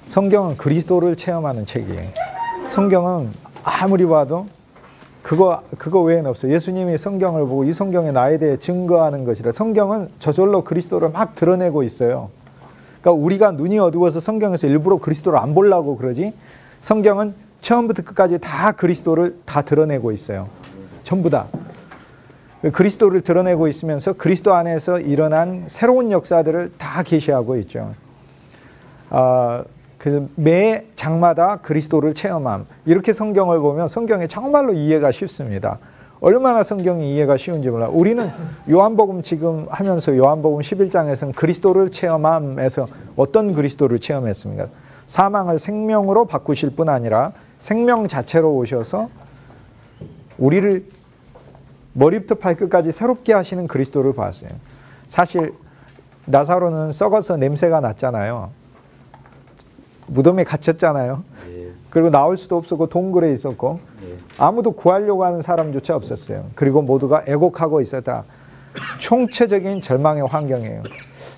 성경은 그리스도를 체험하는 책이에요. 성경은 아무리 봐도 그거 외에는 없어요. 예수님이 성경을 보고 이 성경에 나에 대해 증거하는 것이라. 성경은 저절로 그리스도를 막 드러내고 있어요. 그러니까 우리가 눈이 어두워서 성경에서 일부러 그리스도를 안 보려고 그러지, 성경은 처음부터 끝까지 다 그리스도를 다 드러내고 있어요. 전부 다. 그리스도를 드러내고 있으면서 그리스도 안에서 일어난 새로운 역사들을 다 계시하고 있죠. 매 장마다 그리스도를 체험함. 이렇게 성경을 보면 성경이 정말로 이해가 쉽습니다. 얼마나 성경이 이해가 쉬운지 몰라요. 우리는 요한복음 지금 하면서 요한복음 11장에서는 그리스도를 체험함에서 어떤 그리스도를 체험했습니까? 사망을 생명으로 바꾸실 뿐 아니라 생명 자체로 오셔서 우리를 머리부터 발끝까지 새롭게 하시는 그리스도를 봤어요. 사실 나사로는 썩어서 냄새가 났잖아요. 무덤에 갇혔잖아요. 그리고 나올 수도 없었고 동굴에 있었고 아무도 구하려고 하는 사람조차 없었어요. 그리고 모두가 애곡하고 있었다. 총체적인 절망의 환경이에요.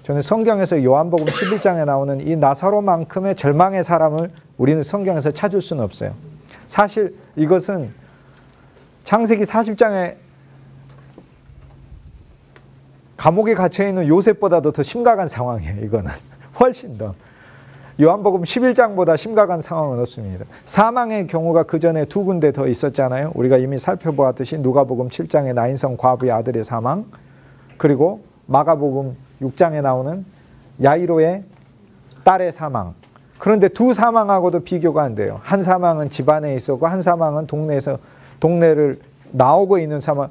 저는 성경에서 요한복음 11장에 나오는 이 나사로만큼의 절망의 사람을 우리는 성경에서 찾을 수는 없어요. 사실 이것은 창세기 40장에 감옥에 갇혀있는 요셉보다도 더 심각한 상황이에요. 이거는 훨씬 더. 요한복음 11장보다 심각한 상황은 없습니다. 사망의 경우가 그 전에 두 군데 더 있었잖아요. 우리가 이미 살펴보았듯이 누가복음 7장의 나인성 과부의 아들의 사망, 그리고 마가복음 6장에 나오는 야이로의 딸의 사망. 그런데 두 사망하고도 비교가 안 돼요. 한 사망은 집안에 있었고 한 사망은 동네를 나오고 있는 사망.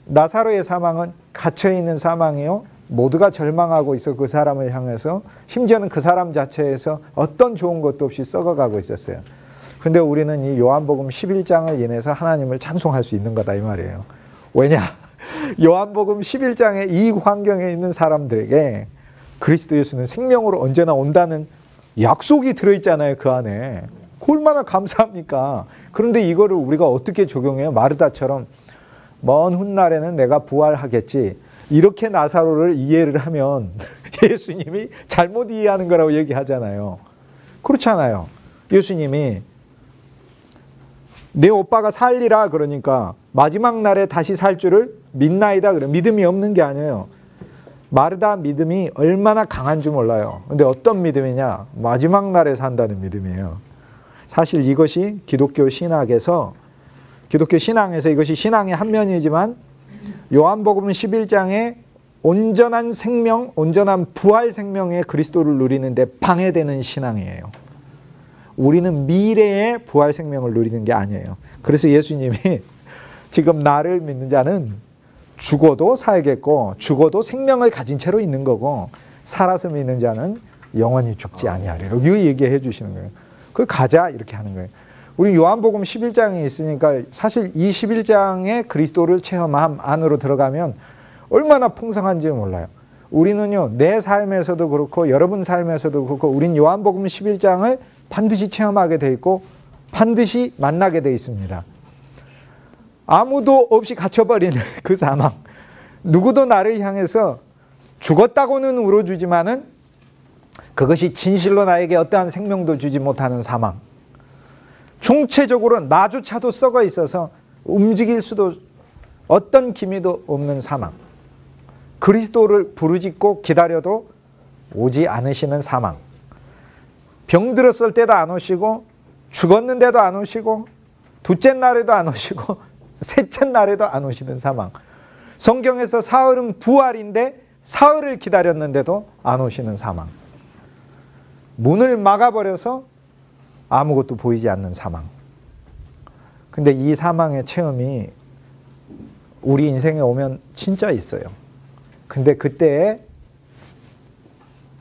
나사로의 사망은 갇혀있는 사망이요. 모두가 절망하고 있어 그 사람을 향해서, 심지어는 그 사람 자체에서 어떤 좋은 것도 없이 썩어가고 있었어요. 그런데 우리는 이 요한복음 11장을 인해서 하나님을 찬송할 수 있는 거다 이 말이에요. 왜냐? 요한복음 11장의 이 환경에 있는 사람들에게 그리스도 예수는 생명으로 언제나 온다는 약속이 들어있잖아요. 그 안에. 얼마나 감사합니까? 그런데 이거를 우리가 어떻게 적용해요? 마르다처럼 먼 훗날에는 내가 부활하겠지, 이렇게 나사로를 이해를 하면 예수님이 잘못 이해하는 거라고 얘기하잖아요. 그렇잖아요. 예수님이 내 오빠가 살리라 그러니까 마지막 날에 다시 살 줄을 믿나이다 그래. 믿음이 없는 게 아니에요. 마르다 믿음이 얼마나 강한 줄 몰라요. 근데 어떤 믿음이냐? 마지막 날에 산다는 믿음이에요. 사실 이것이 기독교 신앙에서 이것이 신앙의 한 면이지만 요한복음 11장에 온전한 생명, 온전한 부활 생명의 그리스도를 누리는데 방해되는 신앙이에요. 우리는 미래의 부활 생명을 누리는 게 아니에요. 그래서 예수님이 지금 나를 믿는 자는 죽어도 살겠고 죽어도 생명을 가진 채로 있는 거고 살아서 믿는 자는 영원히 죽지 아니하리라. 이 얘기해 주시는 거예요. 그걸 가자 이렇게 하는 거예요. 우리 요한복음 11장에 있으니까 사실 이 11장의 그리스도를 체험함 안으로 들어가면 얼마나 풍성한지 몰라요. 우리는요, 내 삶에서도 그렇고 여러분 삶에서도 그렇고 우린 요한복음 11장을 반드시 체험하게 돼 있고 반드시 만나게 돼 있습니다. 아무도 없이 갇혀버린 그 사망. 누구도 나를 향해서 죽었다고는 울어주지만은 그것이 진실로 나에게 어떠한 생명도 주지 못하는 사망. 총체적으로 나조차도 썩어 있어서 움직일 수도 어떤 기미도 없는 사망. 그리스도를 부르짖고 기다려도 오지 않으시는 사망. 병들었을 때도 안 오시고 죽었는데도 안 오시고 둘째 날에도 안 오시고 셋째 날에도 안 오시는 사망. 성경에서 사흘은 부활인데 사흘을 기다렸는데도 안 오시는 사망. 문을 막아버려서 아무것도 보이지 않는 사망. 근데 이 사망의 체험이 우리 인생에 오면 진짜 있어요. 근데 그때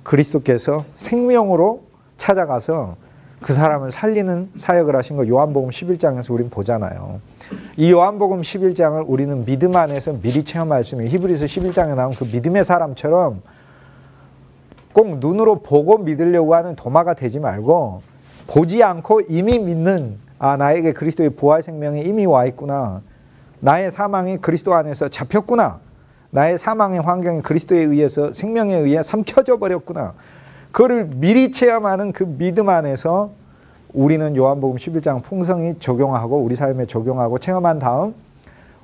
그리스도께서 생명으로 찾아가서 그 사람을 살리는 사역을 하신 거 요한복음 11장에서 우린 보잖아요. 이 요한복음 11장을 우리는 믿음 안에서 미리 체험할 수 있는, 히브리서 11장에 나온 그 믿음의 사람처럼 꼭 눈으로 보고 믿으려고 하는 도마가 되지 말고 보지 않고 이미 믿는, 나에게 그리스도의 부활 생명이 이미 와 있구나. 나의 사망이 그리스도 안에서 잡혔구나. 나의 사망의 환경이 그리스도에 의해서 생명에 의해 삼켜져 버렸구나. 그거를 미리 체험하는 그 믿음 안에서 우리는 요한복음 11장 풍성히 적용하고 우리 삶에 적용하고 체험한 다음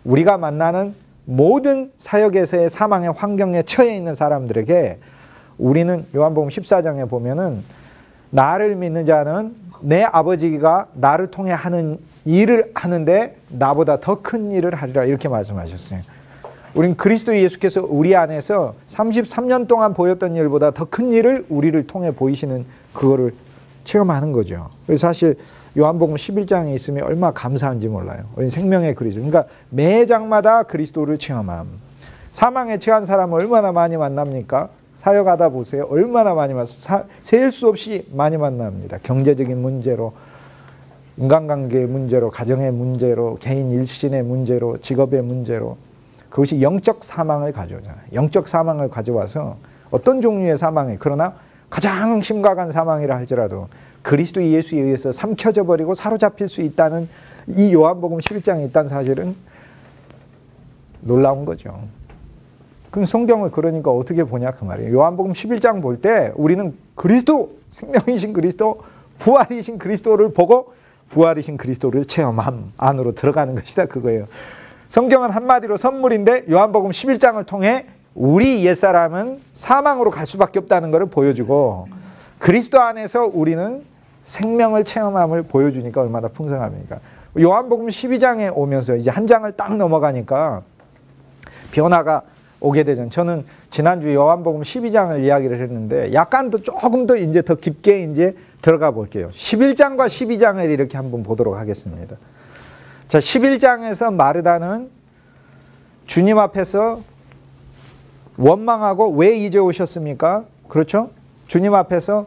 우리가 만나는 모든 사역에서의 사망의 환경에 처해 있는 사람들에게 우리는 요한복음 14장에 보면은 나를 믿는 자는 내 아버지가 나를 통해 하는 일을 하는데 나보다 더 큰 일을 하리라 이렇게 말씀하셨어요. 우린 그리스도 예수께서 우리 안에서 33년 동안 보였던 일보다 더 큰 일을 우리를 통해 보이시는 그거를 체험하는 거죠. 그래서 사실 요한복음 11장에 있으면 얼마나 감사한지 몰라요. 우린 생명의 그리스도. 그러니까 매 장마다 그리스도를 체험함. 사망에 처한 사람을 얼마나 많이 만납니까? 사역하다 보세요. 얼마나 많이 만나요. 셀 수 없이 많이 만납니다. 경제적인 문제로, 인간관계의 문제로, 가정의 문제로, 개인 일신의 문제로, 직업의 문제로. 그것이 영적 사망을 가져오잖아요. 영적 사망을 가져와서 어떤 종류의 사망이 그러나 가장 심각한 사망이라 할지라도 그리스도 예수에 의해서 삼켜져 버리고 사로잡힐 수 있다는 이 요한복음 11장에 있다는 사실은 놀라운 거죠. 그럼 성경을 그러니까 어떻게 보냐 그 말이에요. 요한복음 11장 볼 때 우리는 그리스도, 생명이신 그리스도, 부활이신 그리스도를 보고 부활이신 그리스도를 체험함 안으로 들어가는 것이다 그거예요. 성경은 한마디로 선물인데 요한복음 11장을 통해 우리 옛사람은 사망으로 갈 수밖에 없다는 것을 보여주고 그리스도 안에서 우리는 생명을 체험함을 보여주니까 얼마나 풍성합니까. 요한복음 12장에 오면서 이제 한 장을 딱 넘어가니까 변화가 오게 되죠. 저는 지난주 요한복음 12장을 이야기를 했는데 약간 더 조금 더 이제 더 깊게 이제 들어가 볼게요. 11장과 12장을 이렇게 한번 보도록 하겠습니다. 자, 11장에서 마르다는 주님 앞에서 원망하고 왜 이제 오셨습니까? 그렇죠? 주님 앞에서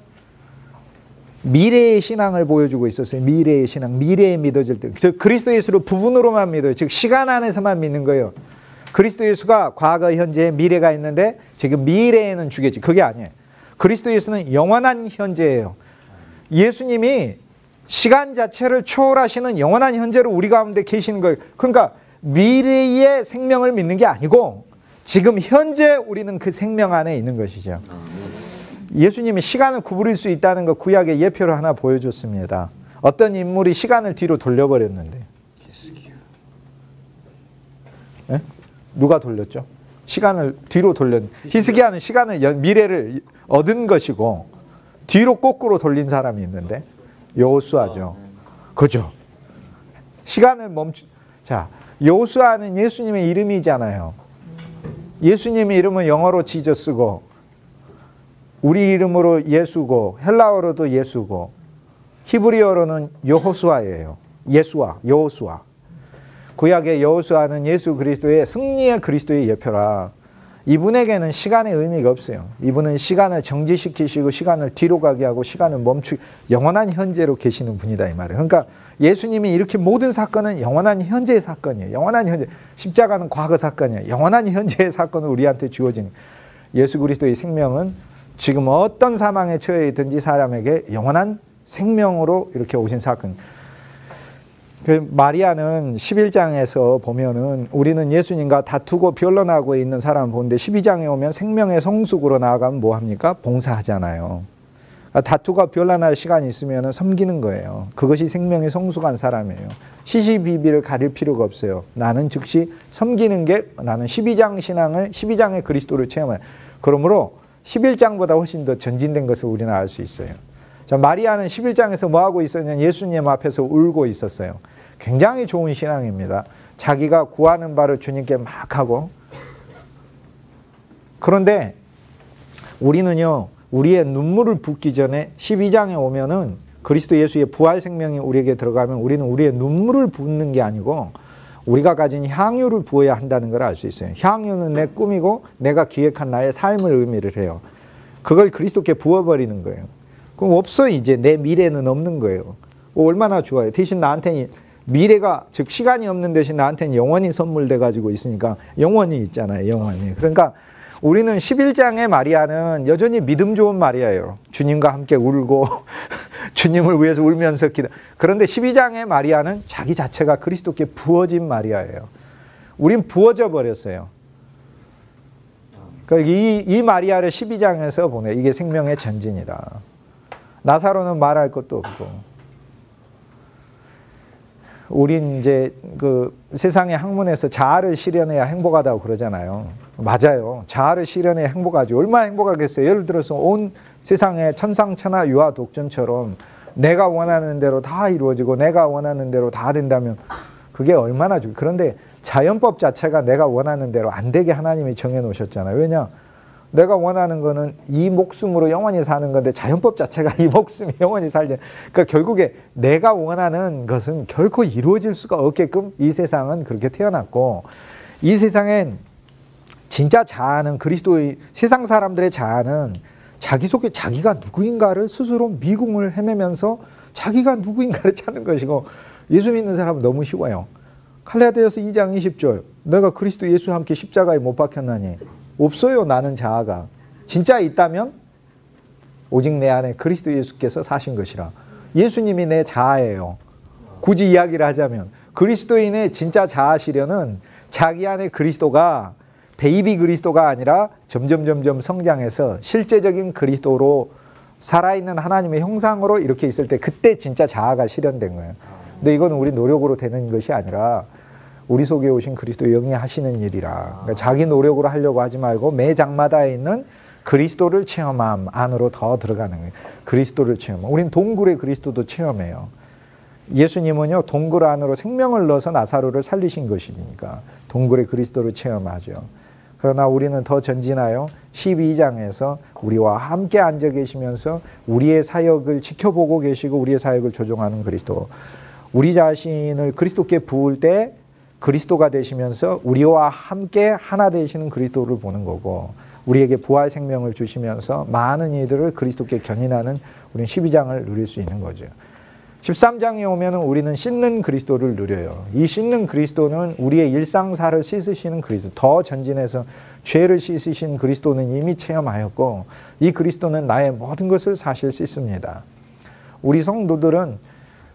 미래의 신앙을 보여주고 있었어요. 미래의 신앙, 미래에 믿어질 때. 즉 그리스도 예수를 부분으로만 믿어요. 즉 시간 안에서만 믿는 거예요. 그리스도 예수가 과거, 현재, 미래가 있는데 지금 미래에는 주겠지. 그게 아니에요. 그리스도 예수는 영원한 현재예요. 예수님이 시간 자체를 초월하시는 영원한 현재로 우리 가운데 계시는 거예요. 그러니까 미래의 생명을 믿는 게 아니고 지금 현재 우리는 그 생명 안에 있는 것이죠. 예수님이 시간을 구부릴 수 있다는 거 구약의 예표를 하나 보여줬습니다. 어떤 인물이 시간을 뒤로 돌려버렸는데. 네? 누가 돌렸죠? 시간을 뒤로 돌렸는데. 히스기야는 시간을 미래를 얻은 것이고 뒤로 거꾸로 돌린 사람이 있는데 여호수아죠. 그죠? 시간을 자, 여호수아는 예수님의 이름이잖아요. 예수님의 이름은 영어로 지저스고 우리 이름으로 예수고 헬라어로도 예수고 히브리어로는 여호수아예요. 예수아, 여호수아. 구약의 여호수아는 예수 그리스도의 승리의 그리스도의 예표라. 이분에게는 시간의 의미가 없어요. 이분은 시간을 정지시키시고 시간을 뒤로 가게 하고 시간을 영원한 현재로 계시는 분이다 이 말이에요. 그러니까 예수님이 이렇게 모든 사건은 영원한 현재의 사건이에요. 영원한 현재. 십자가는 과거 사건이에요. 영원한 현재의 사건을 우리한테 주어진 예수 그리스도의 생명은 지금 어떤 사망에 처해 있든지 사람에게 영원한 생명으로 이렇게 오신 사건. 그 마리아는 11장에서 보면은 우리는 예수님과 다투고 변론하고 있는 사람 보는데 12장에 오면 생명의 성숙으로 나아가면 뭐 합니까? 봉사하잖아요. 다투고 변론할 시간이 있으면 섬기는 거예요. 그것이 생명이 성숙한 사람이에요. 시시비비를 가릴 필요가 없어요. 나는 즉시 섬기는 게 나는 12장 신앙을 12장의 그리스도를 체험해요. 그러므로 11장보다 훨씬 더 전진된 것을 우리는 알 수 있어요. 자, 마리아는 11장에서 뭐 하고 있었냐면 예수님 앞에서 울고 있었어요. 굉장히 좋은 신앙입니다. 자기가 구하는 바를 주님께 막 하고. 그런데 우리는요, 우리의 눈물을 붓기 전에 12장에 오면은 그리스도 예수의 부활 생명이 우리에게 들어가면 우리는 우리의 눈물을 붓는 게 아니고 우리가 가진 향유를 부어야 한다는 걸 알 수 있어요. 향유는 내 꿈이고 내가 기획한 나의 삶을 의미를 해요. 그걸 그리스도께 부어버리는 거예요. 그럼 없어 이제 내 미래는 없는 거예요. 얼마나 좋아요. 대신 나한테는 미래가 즉 시간이 없는 대신 나한테는 영원히 선물돼 가지고 있으니까 영원히 있잖아요. 영원히. 그러니까 우리는 11장의 마리아는 여전히 믿음 좋은 마리아예요. 주님과 함께 울고 주님을 위해서 울면서 기도. 그런데 12장의 마리아는 자기 자체가 그리스도께 부어진 마리아예요. 우린 부어져 버렸어요. 이 마리아를 12장에서 보내. 이게 생명의 전진이다. 나사로는 말할 것도 없고. 우린 이제 그 세상의 학문에서 자아를 실현해야 행복하다고 그러잖아요. 맞아요. 자아를 실현해야 행복하죠. 얼마나 행복하겠어요. 예를 들어서 온 세상에 천상천하 유아 독존처럼 내가 원하는 대로 다 이루어지고 내가 원하는 대로 다 된다면 그게 얼마나 좋고. 그런데 자연법 자체가 내가 원하는 대로 안 되게 하나님이 정해 놓으셨잖아요. 왜냐? 내가 원하는 거는 이 목숨으로 영원히 사는 건데 자연법 자체가 이 목숨이 영원히 살지. 그러니까 결국에 내가 원하는 것은 결코 이루어질 수가 없게끔 이 세상은 그렇게 태어났고, 이 세상엔 진짜 자아는 그리스도의, 세상 사람들의 자아는 자기 속에 자기가 누구인가를 스스로 미궁을 헤매면서 자기가 누구인가를 찾는 것이고, 예수 믿는 사람은 너무 쉬워요. 갈라디아서 2장 20절 내가 그리스도 예수와 함께 십자가에 못 박혔나니 없어요. 나는 자아가. 진짜 있다면 오직 내 안에 그리스도 예수께서 사신 것이라. 예수님이 내 자아예요. 굳이 이야기를 하자면 그리스도인의 진짜 자아 실현은 자기 안에 그리스도가 베이비 그리스도가 아니라 점점 성장해서 실제적인 그리스도로 살아있는 하나님의 형상으로 이렇게 있을 때 그때 진짜 자아가 실현된 거예요. 근데 이건 우리 노력으로 되는 것이 아니라 우리 속에 오신 그리스도 영이 하시는 일이라. 그러니까 자기 노력으로 하려고 하지 말고 매 장마다에 있는 그리스도를 체험함 안으로 더 들어가는 거예요. 그리스도를 체험함. 우린 동굴의 그리스도도 체험해요. 예수님은요 동굴 안으로 생명을 넣어서 나사로를 살리신 것이니까 동굴의 그리스도를 체험하죠. 그러나 우리는 더 전진하여 12장에서 우리와 함께 앉아 계시면서 우리의 사역을 지켜보고 계시고 우리의 사역을 조종하는 그리스도. 우리 자신을 그리스도께 부을 때 그리스도가 되시면서 우리와 함께 하나 되시는 그리스도를 보는 거고, 우리에게 부활 생명을 주시면서 많은 이들을 그리스도께 견인하는 우리는 12장을 누릴 수 있는 거죠. 13장에 오면은 우리는 씻는 그리스도를 누려요. 이 씻는 그리스도는 우리의 일상사를 씻으시는 그리스도. 더 전진해서 죄를 씻으신 그리스도는 이미 체험하였고, 이 그리스도는 나의 모든 것을 사실 씻습니다. 우리 성도들은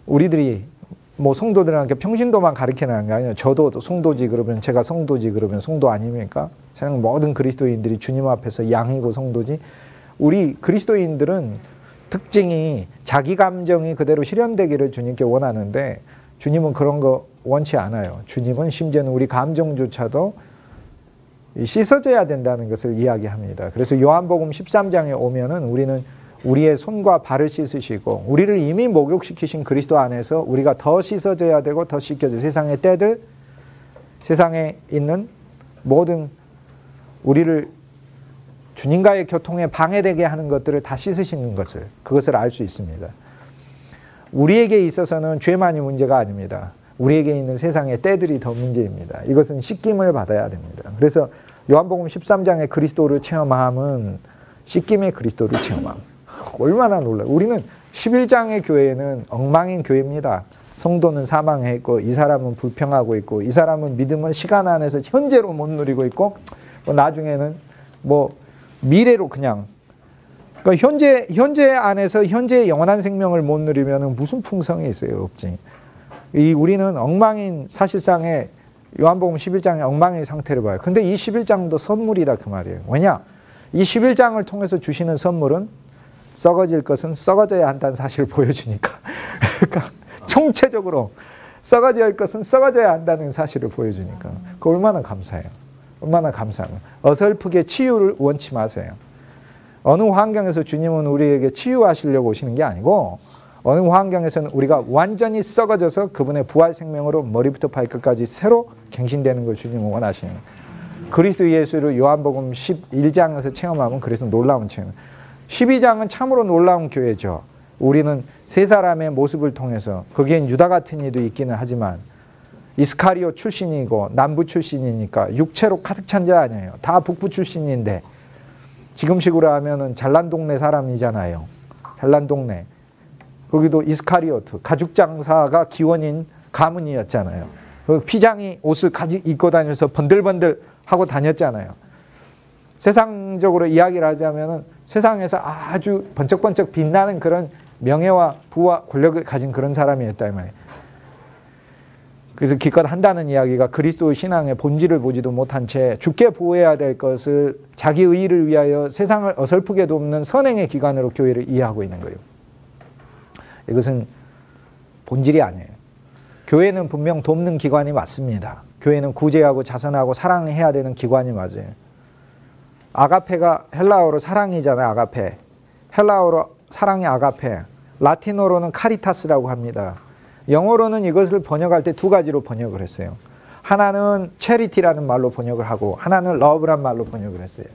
우리들이 뭐 성도들한테 평신도만 가르치는 게 아니에요. 저도 성도지 그러면 제가 성도지 그러면 성도 아닙니까? 세상 모든 그리스도인들이 주님 앞에서 양이고 성도지. 우리 그리스도인들은 특징이 자기 감정이 그대로 실현되기를 주님께 원하는데 주님은 그런 거 원치 않아요. 주님은 심지어는 우리 감정조차도 씻어져야 된다는 것을 이야기합니다. 그래서 요한복음 13장에 오면은 우리는 우리의 손과 발을 씻으시고 우리를 이미 목욕시키신 그리스도 안에서 우리가 더 씻어져야 되고 더 씻겨져. 세상의 때들, 세상에 있는 모든 우리를 주님과의 교통에 방해되게 하는 것들을 다 씻으시는 것을, 그것을 알 수 있습니다. 우리에게 있어서는 죄만이 문제가 아닙니다. 우리에게 있는 세상의 때들이 더 문제입니다. 이것은 씻김을 받아야 됩니다. 그래서 요한복음 13장의 그리스도를 체험함은 씻김의 그리스도를 체험함. 얼마나 놀라요. 우리는 11장의 교회는 엉망인 교회입니다. 성도는 사망해 있고 이 사람은 불평하고 있고 이 사람은 믿음은 시간 안에서 현재로 못 누리고 있고 뭐 나중에는 뭐 미래로 그냥, 그러니까 현재 안에서 현재의 영원한 생명을 못 누리면 무슨 풍성이 있어요? 없지. 우리는 엉망인, 사실상의 요한복음 11장의 엉망인 상태를 봐요. 근데 이 11장도 선물이다 그 말이에요. 왜냐? 이 11장을 통해서 주시는 선물은 썩어질 것은 썩어져야 한다는 사실을 보여주니까. 그러니까 총체적으로 썩어져야 할 것은 썩어져야 한다는 사실을 보여주니까. 그 얼마나 감사해요. 얼마나 감사합니다. 어설프게 치유를 원치 마세요. 어느 환경에서 주님은 우리에게 치유하시려고 오시는 게 아니고 어느 환경에서는 우리가 완전히 썩어져서 그분의 부활 생명으로 머리부터 발끝까지 새로 갱신되는 걸 주님은 원하시는 거예요. 그리스도 예수를 요한복음 11장에서 체험하면 그래서 놀라운 체험. 12장은 참으로 놀라운 교회죠. 우리는 세 사람의 모습을 통해서, 거기엔 유다 같은 이도 있기는 하지만 이스카리오 출신이고 남부 출신이니까 육체로 가득 찬 자 아니에요. 다 북부 출신인데 지금식으로 하면은 잘난 동네 사람이잖아요. 잘난 동네. 거기도 이스카리오트 가죽 장사가 기원인 가문이었잖아요. 피장이 옷을 입고 다니면서 번들번들 하고 다녔잖아요. 세상적으로 이야기를 하자면은 세상에서 아주 번쩍번쩍 빛나는 그런 명예와 부와 권력을 가진 그런 사람이었다 이 말이에요. 그래서 기껏 한다는 이야기가 그리스도 신앙의 본질을 보지도 못한 채 주께 보호해야 될 것을 자기 의의를 위하여 세상을 어설프게 돕는 선행의 기관으로 교회를 이해하고 있는 거예요. 이것은 본질이 아니에요. 교회는 분명 돕는 기관이 맞습니다. 교회는 구제하고 자선하고 사랑해야 되는 기관이 맞아요. 아가페가 헬라어로 사랑이잖아요. 아가페. 헬라어로 사랑이 아가페. 라틴어로는 카리타스라고 합니다. 영어로는 이것을 번역할 때 두 가지로 번역을 했어요. 하나는 체리티라는 말로 번역을 하고 하나는 러브란 말로 번역을 했어요.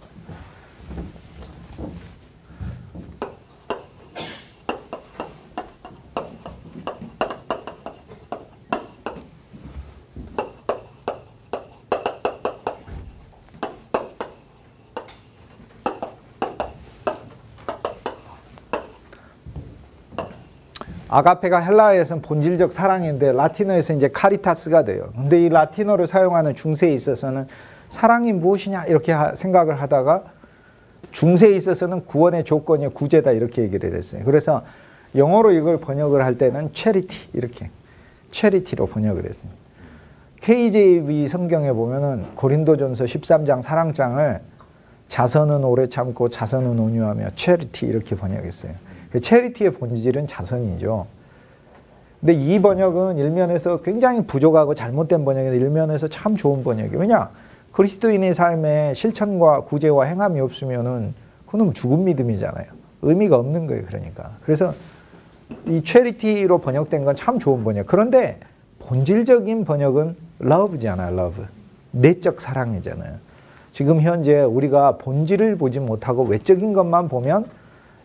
아가페가 헬라어에서는 본질적 사랑인데 라틴어에서 이제 카리타스가 돼요. 근데 이 라틴어를 사용하는 중세에 있어서는 사랑이 무엇이냐 이렇게 생각을 하다가 중세에 있어서는 구원의 조건이 구제다 이렇게 얘기를 했어요. 그래서 영어로 이걸 번역을 할 때는 체리티 이렇게 체리티로 번역을 했어요. KJV 성경에 보면은 고린도전서 13장 사랑장을 자선은 오래 참고 자선은 온유하며 체리티 이렇게 번역했어요. 체리티의 본질은 자선이죠. 근데 이 번역은 일면에서 굉장히 부족하고 잘못된 번역인데 일면에서 참 좋은 번역이에요. 왜냐? 그리스도인의 삶에 실천과 구제와 행함이 없으면은 그건 죽은 믿음이잖아요. 의미가 없는 거예요. 그러니까. 그래서 이 체리티로 번역된 건 참 좋은 번역. 그런데 본질적인 번역은 love잖아요. love. 내적 사랑이잖아요. 지금 현재 우리가 본질을 보지 못하고 외적인 것만 보면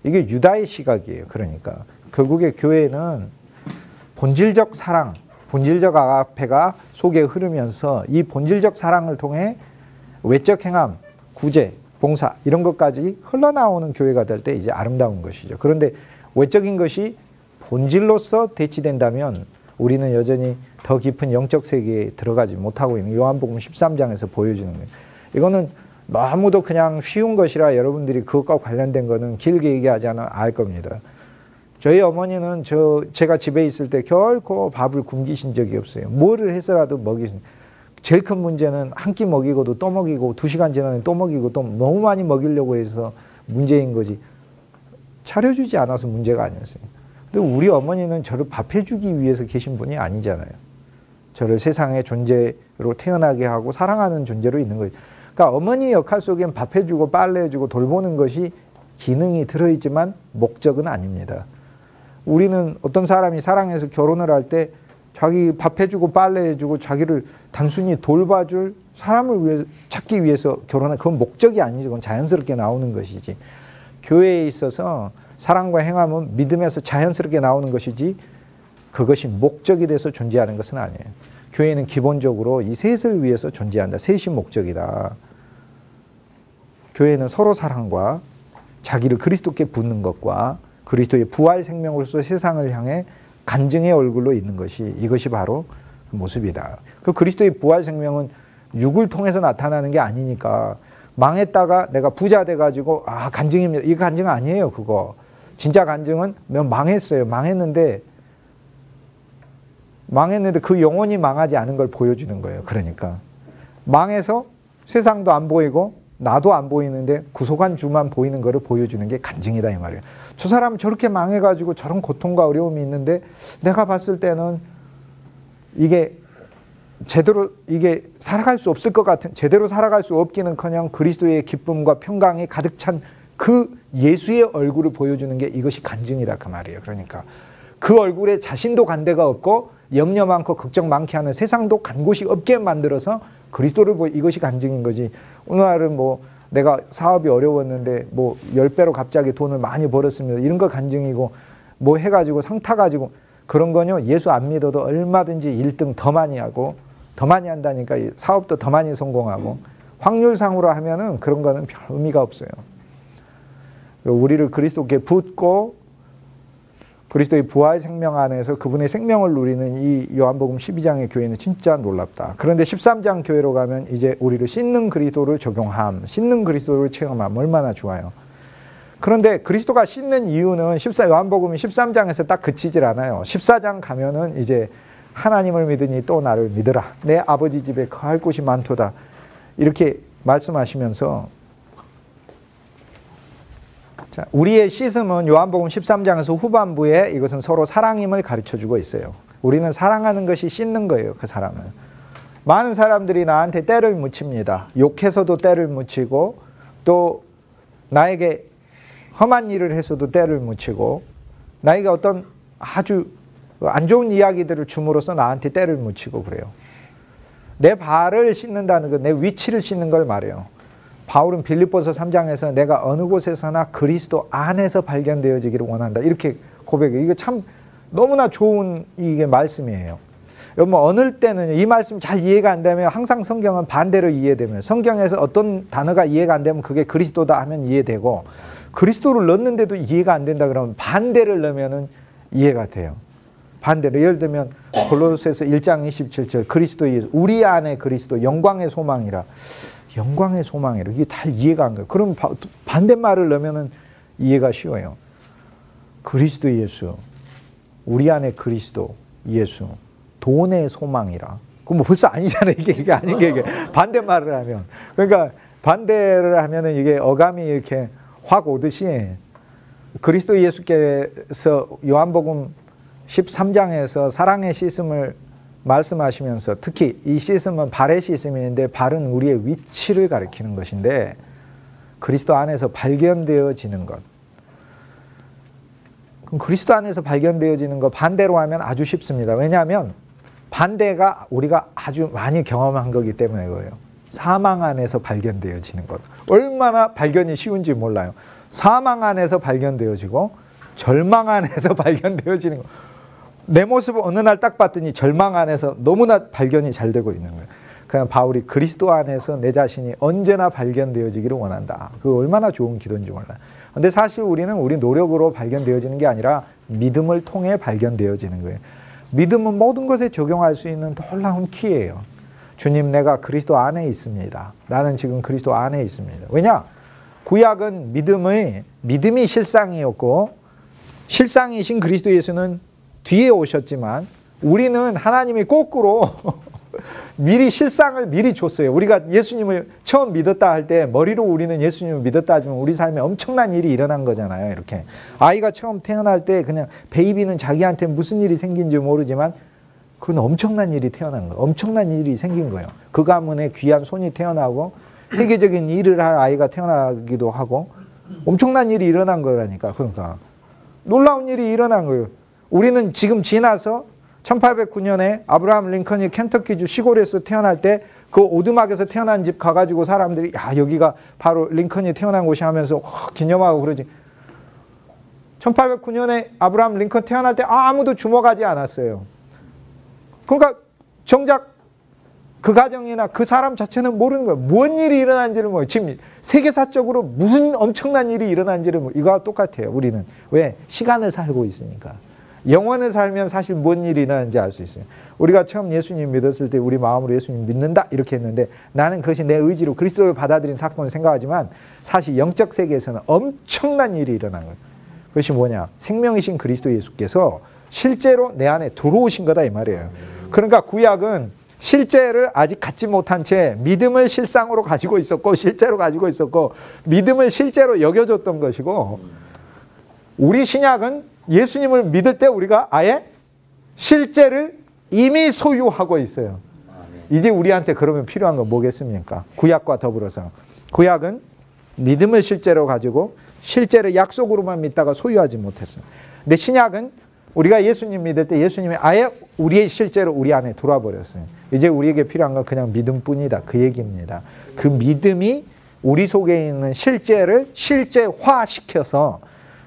이게 유다의 시각이에요. 그러니까 결국에 교회는 본질적 사랑, 본질적 아가페가 속에 흐르면서 이 본질적 사랑을 통해 외적 행함, 구제, 봉사 이런 것까지 흘러나오는 교회가 될 때 이제 아름다운 것이죠. 그런데 외적인 것이 본질로서 대치된다면 우리는 여전히 더 깊은 영적 세계에 들어가지 못하고 있는 요한복음 13장에서 보여주는 거예요. 이거는 너무도 그냥 쉬운 것이라 여러분들이 그것과 관련된 거는 길게 얘기하지 않아 알 겁니다. 저희 어머니는 제가 집에 있을 때 결코 밥을 굶기신 적이 없어요. 뭐를 해서라도 먹이신. 제일 큰 문제는 한 끼 먹이고도 또 먹이고 2시간 지나면 또 먹이고 또 너무 많이 먹이려고 해서 문제인 거지. 차려주지 않아서 문제가 아니었어요. 근데 우리 어머니는 저를 밥해주기 위해서 계신 분이 아니잖아요. 저를 세상의 존재로 태어나게 하고 사랑하는 존재로 있는 거예요. 그러니까 어머니의 역할 속엔 밥해주고 빨래해주고 돌보는 것이 기능이 들어있지만 목적은 아닙니다. 우리는 어떤 사람이 사랑해서 결혼을 할 때 자기 밥해주고 빨래해주고 자기를 단순히 돌봐줄 사람을 찾기 위해서 결혼한 그건 목적이 아니죠. 그건 자연스럽게 나오는 것이지. 교회에 있어서 사랑과 행함은 믿음에서 자연스럽게 나오는 것이지 그것이 목적이 돼서 존재하는 것은 아니에요. 교회는 기본적으로 이 셋을 위해서 존재한다. 셋이 목적이다. 교회는 서로 사랑과 자기를 그리스도께 붓는 것과 그리스도의 부활 생명으로서 세상을 향해 간증의 얼굴로 있는 것이 이것이 바로 그 모습이다. 그 그리스도의 부활 생명은 육을 통해서 나타나는 게 아니니까 망했다가 내가 부자 돼가지고 간증입니다. 이 간증 아니에요. 그거. 진짜 간증은 망했어요. 망했는데 그 영혼이 망하지 않은 걸 보여주는 거예요. 그러니까 망해서 세상도 안 보이고 나도 안 보이는데 구속한 주만 보이는 거를 보여주는 게 간증이다 이 말이에요. 저 사람 저렇게 망해가지고 저런 고통과 어려움이 있는데 내가 봤을 때는 이게 제대로 이게 살아갈 수 없을 것 같은 제대로 살아갈 수 없기는커녕 그리스도의 기쁨과 평강이 가득 찬 그 예수의 얼굴을 보여주는 게 이것이 간증이다 그 말이에요. 그러니까 그 얼굴에 자신도 간 데가 없고 염려 많고 걱정 많게 하는 세상도 간 곳이 없게 만들어서 그리스도를 이것이 간증인 거지. 오늘날은 뭐 내가 사업이 어려웠는데 뭐 10배로 갑자기 돈을 많이 벌었습니다. 이런 거 간증이고 뭐 해가지고 상 타가지고 그런 거요. 예수 안 믿어도 얼마든지 1등 더 많이 하고 더 많이 한다니까 사업도 더 많이 성공하고 확률상으로 하면은 그런 거는 별 의미가 없어요. 우리를 그리스도께 붓고 그리스도의 부활 생명 안에서 그분의 생명을 누리는 이 요한복음 12장의 교회는 진짜 놀랍다. 그런데 13장 교회로 가면 이제 우리를 씻는 그리스도를 적용함, 씻는 그리스도를 체험함 얼마나 좋아요. 그런데 그리스도가 씻는 이유는 요한복음 13장에서 딱 그치질 않아요. 14장 가면은 이제 하나님을 믿으니 또 나를 믿으라. 내 아버지 집에 거할 곳이 많도다. 이렇게 말씀하시면서, 자, 우리의 씻음은 요한복음 13장에서 후반부에 이것은 서로 사랑임을 가르쳐주고 있어요. 우리는 사랑하는 것이 씻는 거예요. 그 사람은. 많은 사람들이 나한테 때를 묻힙니다. 욕해서도 때를 묻히고, 또 나에게 험한 일을 해서도 때를 묻히고, 나에게 어떤 아주 안 좋은 이야기들을 줌으로써 나한테 때를 묻히고 그래요. 내 발을 씻는다는 것, 내 위치를 씻는 걸 말해요. 바울은 빌립보서 3장에서 내가 어느 곳에서나 그리스도 안에서 발견되어지기를 원한다. 이렇게 고백해요. 이거 참 너무나 좋은 이게 말씀이에요. 뭐 어느 때는 이 말씀 잘 이해가 안 되면 항상 성경은 반대로 이해되면, 성경에서 어떤 단어가 이해가 안 되면 그게 그리스도다 하면 이해되고, 그리스도를 넣는데도 이해가 안 된다 그러면 반대를 넣으면 이해가 돼요. 반대로 예를 들면 골로새서 1장 27절 그리스도 예수 우리 안에 그리스도 영광의 소망이라. 영광의 소망이라. 이게 다 이해가 안 가요. 그럼 반대말을 넣으면 이해가 쉬워요. 그리스도 예수 우리 안에 그리스도 예수 돈의 소망이라. 그럼 뭐 벌써 아니잖아요. 이게 아닌 게 이게 반대말을 하면. 그러니까 반대를 하면은 이게 어감이 이렇게 확 오듯이, 그리스도 예수께서 요한복음 13장에서 사랑의 씻음을 말씀하시면서, 특히 이 씻음은 발의 씻음인데 발은 우리의 위치를 가리키는 것인데, 그리스도 안에서 발견되어지는 것. 그럼 그리스도 안에서 발견되어지는 것 반대로 하면 아주 쉽습니다. 왜냐하면 반대가 우리가 아주 많이 경험한 거기 때문에 그래요. 사망 안에서 발견되어지는 것. 얼마나 발견이 쉬운지 몰라요. 사망 안에서 발견되어지고 절망 안에서 발견되어지는 것. 내 모습을 어느 날 딱 봤더니 절망 안에서 너무나 발견이 잘 되고 있는 거예요. 그냥 바울이 그리스도 안에서 내 자신이 언제나 발견되어지기를 원한다. 그 얼마나 좋은 기도인지 몰라요. 근데 사실 우리는 우리 노력으로 발견되어지는 게 아니라 믿음을 통해 발견되어지는 거예요. 믿음은 모든 것에 적용할 수 있는 놀라운 키예요. 주님, 내가 그리스도 안에 있습니다. 나는 지금 그리스도 안에 있습니다. 왜냐? 구약은 믿음이 실상이었고, 실상이신 그리스도 예수는 뒤에 오셨지만, 우리는 하나님이 거꾸로 미리 실상을 미리 줬어요. 우리가 예수님을 처음 믿었다 할 때 머리로 우리는 예수님을 믿었다 하지만 우리 삶에 엄청난 일이 일어난 거잖아요. 이렇게 아이가 처음 태어날 때 그냥 베이비는 자기한테 무슨 일이 생긴지 모르지만 그건 엄청난 일이 태어난 거예요. 엄청난 일이 생긴 거예요. 그 가문에 귀한 손이 태어나고 세계적인 일을 할 아이가 태어나기도 하고 엄청난 일이 일어난 거라니까. 그러니까 놀라운 일이 일어난 거예요. 우리는 지금 지나서 1809년에 아브라함 링컨이 켄터키주 시골에서 태어날 때 그 오두막에서 태어난 집 가가지고 사람들이 야 여기가 바로 링컨이 태어난 곳이 하면서 기념하고 그러지. 1809년에 아브라함 링컨 태어날 때 아무도 주목하지 않았어요. 그러니까 정작 그 가정이나 그 사람 자체는 모르는 거예요. 뭔 일이 일어난지를 모르고 지금 세계사적으로 무슨 엄청난 일이 일어난지를 모르고 이거와 똑같아요. 우리는. 왜? 시간을 살고 있으니까. 영원을 살면 사실 뭔 일이 일어나는지 알 수 있어요. 우리가 처음 예수님 믿었을 때 우리 마음으로 예수님 믿는다 이렇게 했는데 나는 그것이 내 의지로 그리스도를 받아들인 사건을 생각하지만 사실 영적 세계에서는 엄청난 일이 일어난 거예요. 그것이 뭐냐? 생명이신 그리스도 예수께서 실제로 내 안에 들어오신 거다 이 말이에요. 그러니까 구약은 실제를 아직 갖지 못한 채 믿음을 실상으로 가지고 있었고 실제로 가지고 있었고 믿음을 실제로 여겨줬던 것이고, 우리 신약은 예수님을 믿을 때 우리가 아예 실제를 이미 소유하고 있어요. 이제 우리한테 그러면 필요한 건 뭐겠습니까? 구약과 더불어서. 구약은 믿음을 실제로 가지고 실제로 약속으로만 믿다가 소유하지 못했어요. 근데 신약은 우리가 예수님 믿을 때 예수님이 아예 우리의 실제로 우리 안에 들어와 버렸어요. 이제 우리에게 필요한 건 그냥 믿음뿐이다. 그 얘기입니다. 그 믿음이 우리 속에 있는 실제를 실제화시켜서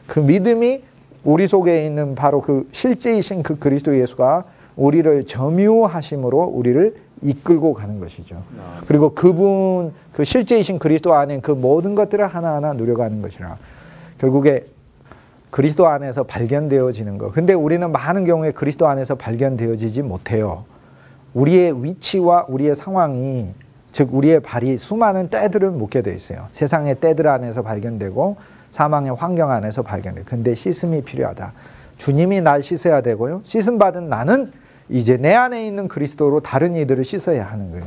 그 믿음이 우리 속에 있는 바로 그 실제이신 그 그리스도 예수가 우리를 점유하심으로 우리를 이끌고 가는 것이죠. 그리고 그분 그 실제이신 그리스도 안에 그 모든 것들을 하나하나 누려가는 것이라. 결국에 그리스도 안에서 발견되어지는 것. 근데 우리는 많은 경우에 그리스도 안에서 발견되어지지 못해요. 우리의 위치와 우리의 상황이, 즉 우리의 발이 수많은 때들을 묻게 돼 있어요. 세상의 때들 안에서 발견되고 사망의 환경 안에서 발견돼요. 근데 씻음이 필요하다. 주님이 날 씻어야 되고요. 씻음 받은 나는 이제 내 안에 있는 그리스도로 다른 이들을 씻어야 하는 거예요.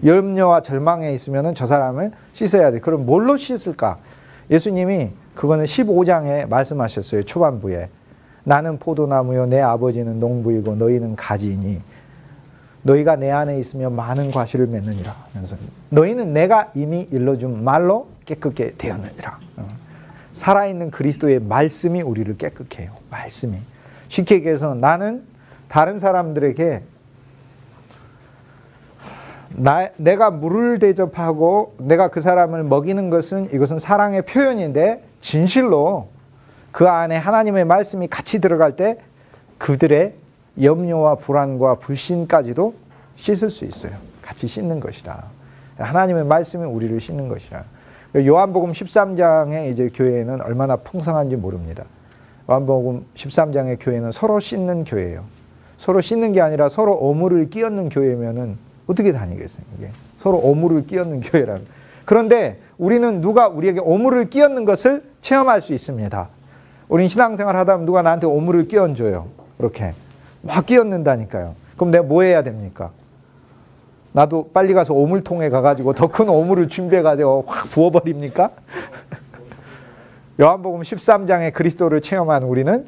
염려와 절망에 있으면 저 사람을 씻어야 돼. 그럼 뭘로 씻을까? 예수님이 그거는 15장에 말씀하셨어요. 초반부에. 나는 포도나무요 내 아버지는 농부이고 너희는 가지이니 너희가 내 안에 있으면 많은 과실을 맺느니라. 하면서 너희는 내가 이미 일러준 말로 깨끗게 되었느니라. 살아있는 그리스도의 말씀이 우리를 깨끗게 해요. 말씀이. 쉽게 얘기해서 나는 다른 사람들에게 내가 물을 대접하고 내가 그 사람을 먹이는 것은 이것은 사랑의 표현인데 진실로 그 안에 하나님의 말씀이 같이 들어갈 때 그들의 염려와 불안과 불신까지도 씻을 수 있어요. 같이 씻는 것이다. 하나님의 말씀이 우리를 씻는 것이라. 요한복음 13장의 이제 교회는 얼마나 풍성한지 모릅니다. 요한복음 13장의 교회는 서로 씻는 교회예요. 서로 씻는 게 아니라 서로 오물을 끼얹는 교회면은 어떻게 다니겠어요? 이게 서로 오물을 끼얹는 교회라는. 그런데 우리는 누가 우리에게 오물을 끼얹는 것을 체험할 수 있습니다. 우린 신앙생활 하다 보면 누가 나한테 오물을 끼얹어요. 그렇게 막 끼얹는다니까요. 그럼 내가 뭐 해야 됩니까? 나도 빨리 가서 오물통에 가가지고 더 큰 오물을 준비해가지고 확 부어버립니까? 요한복음 13장의 그리스도를 체험한 우리는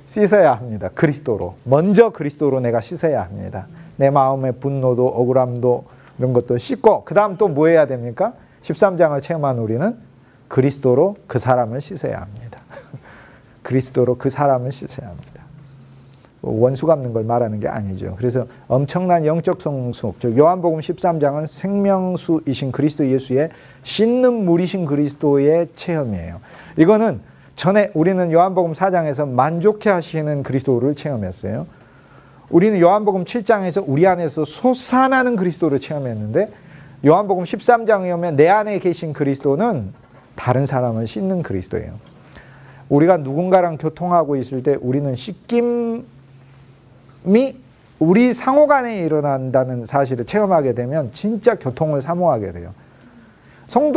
씻어야 합니다. 그리스도로. 먼저 그리스도로 내가 씻어야 합니다. 내 마음의 분노도 억울함도 이런 것도 씻고 그 다음 또 뭐 해야 됩니까? 13장을 체험한 우리는 그리스도로 그 사람을 씻어야 합니다. 그리스도로 그 사람을 씻어야 합니다. 원수 갚는 걸 말하는 게 아니죠. 그래서 엄청난 영적 성숙, 즉 요한복음 13장은 생명수이신 그리스도 예수의 씻는 물이신 그리스도의 체험이에요. 이거는 전에 우리는 요한복음 4장에서 만족해 하시는 그리스도를 체험했어요. 우리는 요한복음 7장에서 우리 안에서 솟아나는 그리스도를 체험했는데 요한복음 13장에 오면 내 안에 계신 그리스도는 다른 사람을 씻는 그리스도예요. 우리가 누군가랑 교통하고 있을 때 우리는 씻김이 우리 상호간에 일어난다는 사실을 체험하게 되면 진짜 교통을 사모하게 돼요.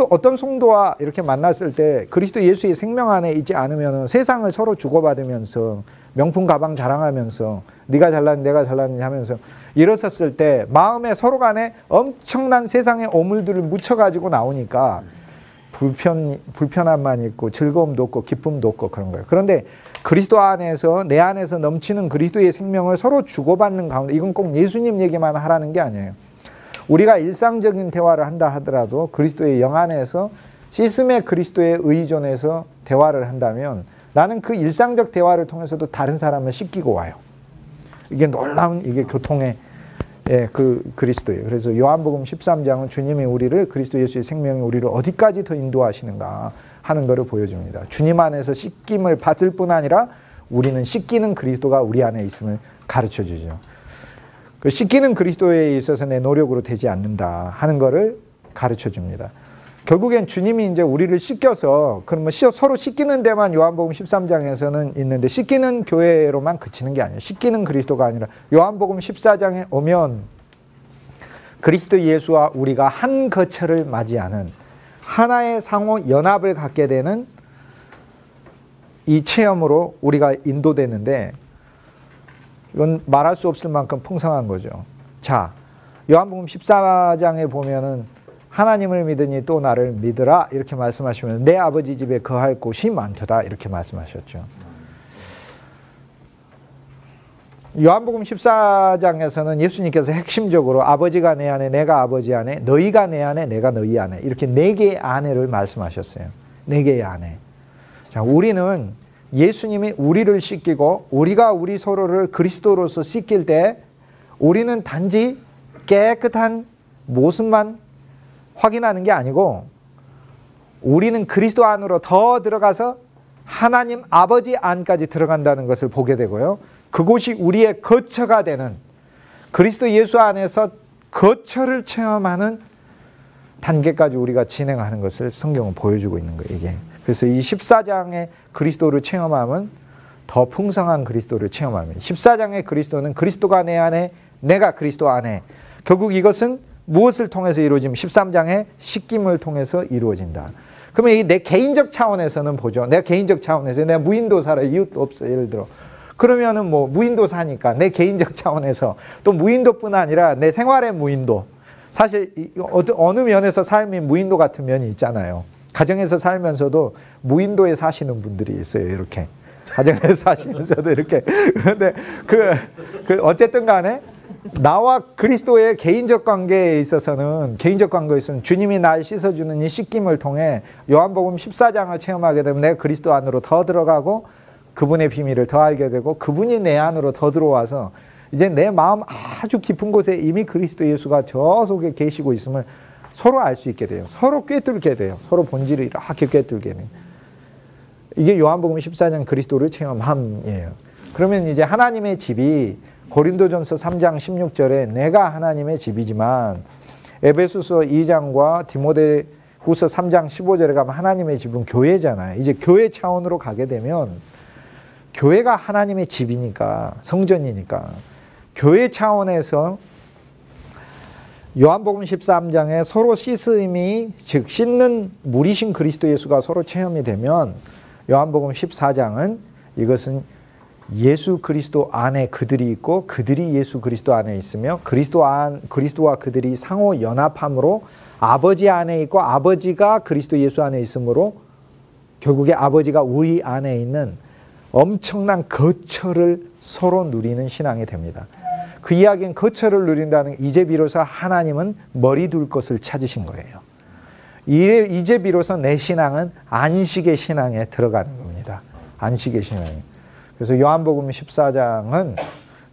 어떤 성도와 이렇게 만났을 때 그리스도 예수의 생명 안에 있지 않으면 세상을 서로 주고받으면서 명품 가방 자랑하면서 네가 잘났니 내가 잘났니 하면서 일어섰을 때 마음에 서로 간에 엄청난 세상의 오물들을 묻혀가지고 나오니까 불편함만 있고 즐거움도 없고 기쁨도 없고 그런 거예요. 그런데 그리스도 안에서 내 안에서 넘치는 그리스도의 생명을 서로 주고받는 가운데 이건 꼭 예수님 얘기만 하라는 게 아니에요. 우리가 일상적인 대화를 한다 하더라도 그리스도의 영 안에서 씻음의 그리스도에 의존해서 대화를 한다면 나는 그 일상적 대화를 통해서도 다른 사람을 씻기고 와요. 이게 놀라운 이게 교통의 그 그리스도예요. 그래서 요한복음 13장은 주님이 우리를 그리스도 예수의 생명이 우리를 어디까지 더 인도하시는가 하는 것을 보여줍니다. 주님 안에서 씻김을 받을 뿐 아니라 우리는 씻기는 그리스도가 우리 안에 있음을 가르쳐 주죠. 그 씻기는 그리스도에 있어서 내 노력으로 되지 않는다 하는 것을 가르쳐 줍니다. 결국엔 주님이 이제 우리를 씻겨서 그러면 서로 씻기는 데만 요한복음 13장에서는 있는데 씻기는 교회로만 그치는 게 아니에요. 씻기는 그리스도가 아니라 요한복음 14장에 오면 그리스도 예수와 우리가 한 거처를 맞이하는 하나의 상호 연합을 갖게 되는 이 체험으로 우리가 인도되는데 이건 말할 수 없을 만큼 풍성한 거죠. 자, 요한복음 14장에 보면은 하나님을 믿으니 또 나를 믿으라 이렇게 말씀하시면 내 아버지 집에 거할 곳이 많도다 이렇게 말씀하셨죠. 요한복음 14장에서는 예수님께서 핵심적으로 아버지가 내 안에 내가 아버지 안에 너희가 내 안에 내가 너희 안에 이렇게 네 개의 안에를 말씀하셨어요. 네 개의 안에. 자, 우리는 예수님이 우리를 씻기고 우리가 우리 서로를 그리스도로서 씻길 때 우리는 단지 깨끗한 모습만 확인하는 게 아니고 우리는 그리스도 안으로 더 들어가서 하나님 아버지 안까지 들어간다는 것을 보게 되고요. 그곳이 우리의 거처가 되는 그리스도 예수 안에서 거처를 체험하는 단계까지 우리가 진행하는 것을 성경은 보여주고 있는 거예요. 이게. 그래서 이 14장의 그리스도를 체험하면 더 풍성한 그리스도를 체험합니다. 14장의 그리스도는 그리스도가 내 안에 내가 그리스도 안에 결국 이것은 무엇을 통해서 이루어지면 13장의 씻김을 통해서 이루어진다. 그러면 내 개인적 차원에서는 보죠. 내가 개인적 차원에서 내가 무인도 살아 이웃도 없어 예를 들어. 그러면은 뭐 무인도 사니까 내 개인적 차원에서 또 무인도뿐 아니라 내 생활의 무인도. 사실 어느 면에서 삶이 무인도 같은 면이 있잖아요. 가정에서 살면서도 무인도에 사시는 분들이 있어요. 이렇게. 가정에서 사시면서도 이렇게. 그런데 어쨌든 간에 나와 그리스도의 개인적 관계에 있어서는 주님이 날 씻어주는 이 씻김을 통해 요한복음 14장을 체험하게 되면 내가 그리스도 안으로 더 들어가고 그분의 비밀을 더 알게 되고 그분이 내 안으로 더 들어와서 이제 내 마음 아주 깊은 곳에 이미 그리스도 예수가 저 속에 계시고 있음을 서로 알 수 있게 돼요. 서로 꿰뚫게 돼요. 서로 본질을 이렇게 꿰뚫게 돼요. 이게 요한복음 14장 그리스도를 체험함이에요. 그러면 이제 하나님의 집이 고린도전서 3장 16절에 내가 하나님의 집이지만 에베소서 2장과 디모데후서 3장 15절에 가면 하나님의 집은 교회잖아요. 이제 교회 차원으로 가게 되면 교회가 하나님의 집이니까 성전이니까 교회 차원에서 요한복음 13장에 서로 씻음이 즉 씻는 물이신 그리스도 예수가 서로 체험이 되면 요한복음 14장은 이것은 예수 그리스도 안에 그들이 있고 그들이 예수 그리스도 안에 있으며 그리스도와 그들이 상호 연합함으로 아버지 안에 있고 아버지가 그리스도 예수 안에 있으므로 결국에 아버지가 우리 안에 있는 엄청난 거처를 서로 누리는 신앙이 됩니다. 그 이야기는 거처를 누린다는 이제 비로소 하나님은 머리 둘 것을 찾으신 거예요. 이제 비로소 내 신앙은 안식의 신앙에 들어가는 겁니다. 안식의 신앙. 그래서 요한복음 14장은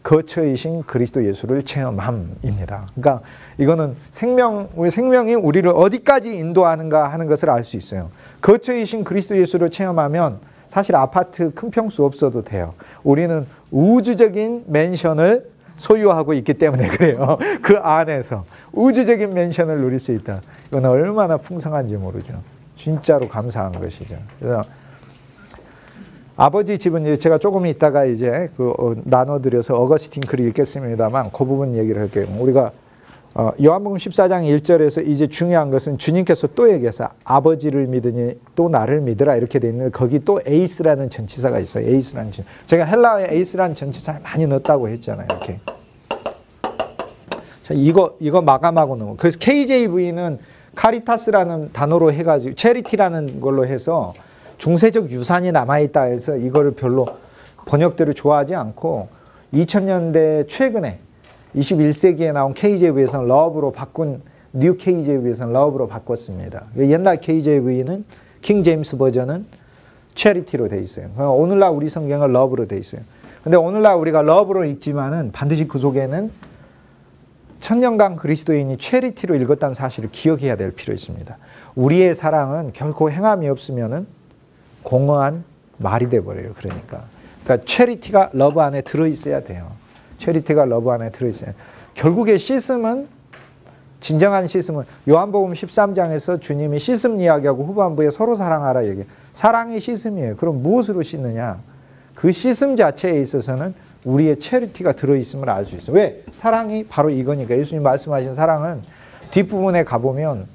거처이신 그리스도 예수를 체험함입니다. 그러니까 이거는 생명이 우리를 어디까지 인도하는가 하는 것을 알 수 있어요. 거처이신 그리스도 예수를 체험하면 사실 아파트 큰 평수 없어도 돼요. 우리는 우주적인 맨션을 소유하고 있기 때문에 그래요. 그 안에서 우주적인 맨션을 누릴 수 있다. 이건 얼마나 풍성한지 모르죠. 진짜로 감사한 것이죠. 그래서 아버지 집은 이제 제가 조금 있다가 이제 나눠드려서 어거스틴 글을 읽겠습니다만 그 부분 얘기를 할게요. 우리가 요한복음 14장 1절에서 이제 중요한 것은 주님께서 또 얘기해서 아버지를 믿으니 또 나를 믿으라 이렇게 돼 있는데 거기 또 에이스라는 전치사가 있어요. 에이스라는 전치사. 제가 헬라어에 에이스라는 전치사를 많이 넣었다고 했잖아요. 이렇게. 자, 이거 마감하고 넘어. 그래서 KJV는 카리타스라는 단어로 해가지고 체리티라는 걸로 해서 중세적 유산이 남아있다 해서 이거를 별로 번역대로 좋아하지 않고 2000년대 최근에 21세기에 나온 KJV에서는 러브로 바꾼 뉴 KJV에서는 러브로 바꿨습니다. 옛날 KJV는 킹 제임스 버전은 체리티로 돼 있어요. 오늘날 우리 성경은 러브로 돼 있어요. 근데 오늘날 우리가 러브로 읽지만은 반드시 그 속에는 천년간 그리스도인이 체리티로 읽었다는 사실을 기억해야 될 필요 있습니다. 우리의 사랑은 결코 행함이 없으면은 공허한 말이 돼버려요. 그러니까 체리티가 러브 안에 들어있어야 돼요. 체리티가 러브 안에 들어있어요. 결국에 씻음은 진정한 씻음은 요한복음 13장에서 주님이 씻음 이야기하고 후반부에 서로 사랑하라 얘기해요. 사랑이 씻음이에요. 그럼 무엇으로 씻느냐? 그 씻음 자체에 있어서는 우리의 체리티가 들어있음을 알 수 있어요. 왜? 사랑이 바로 이거니까. 예수님 말씀하신 사랑은 뒷부분에 가보면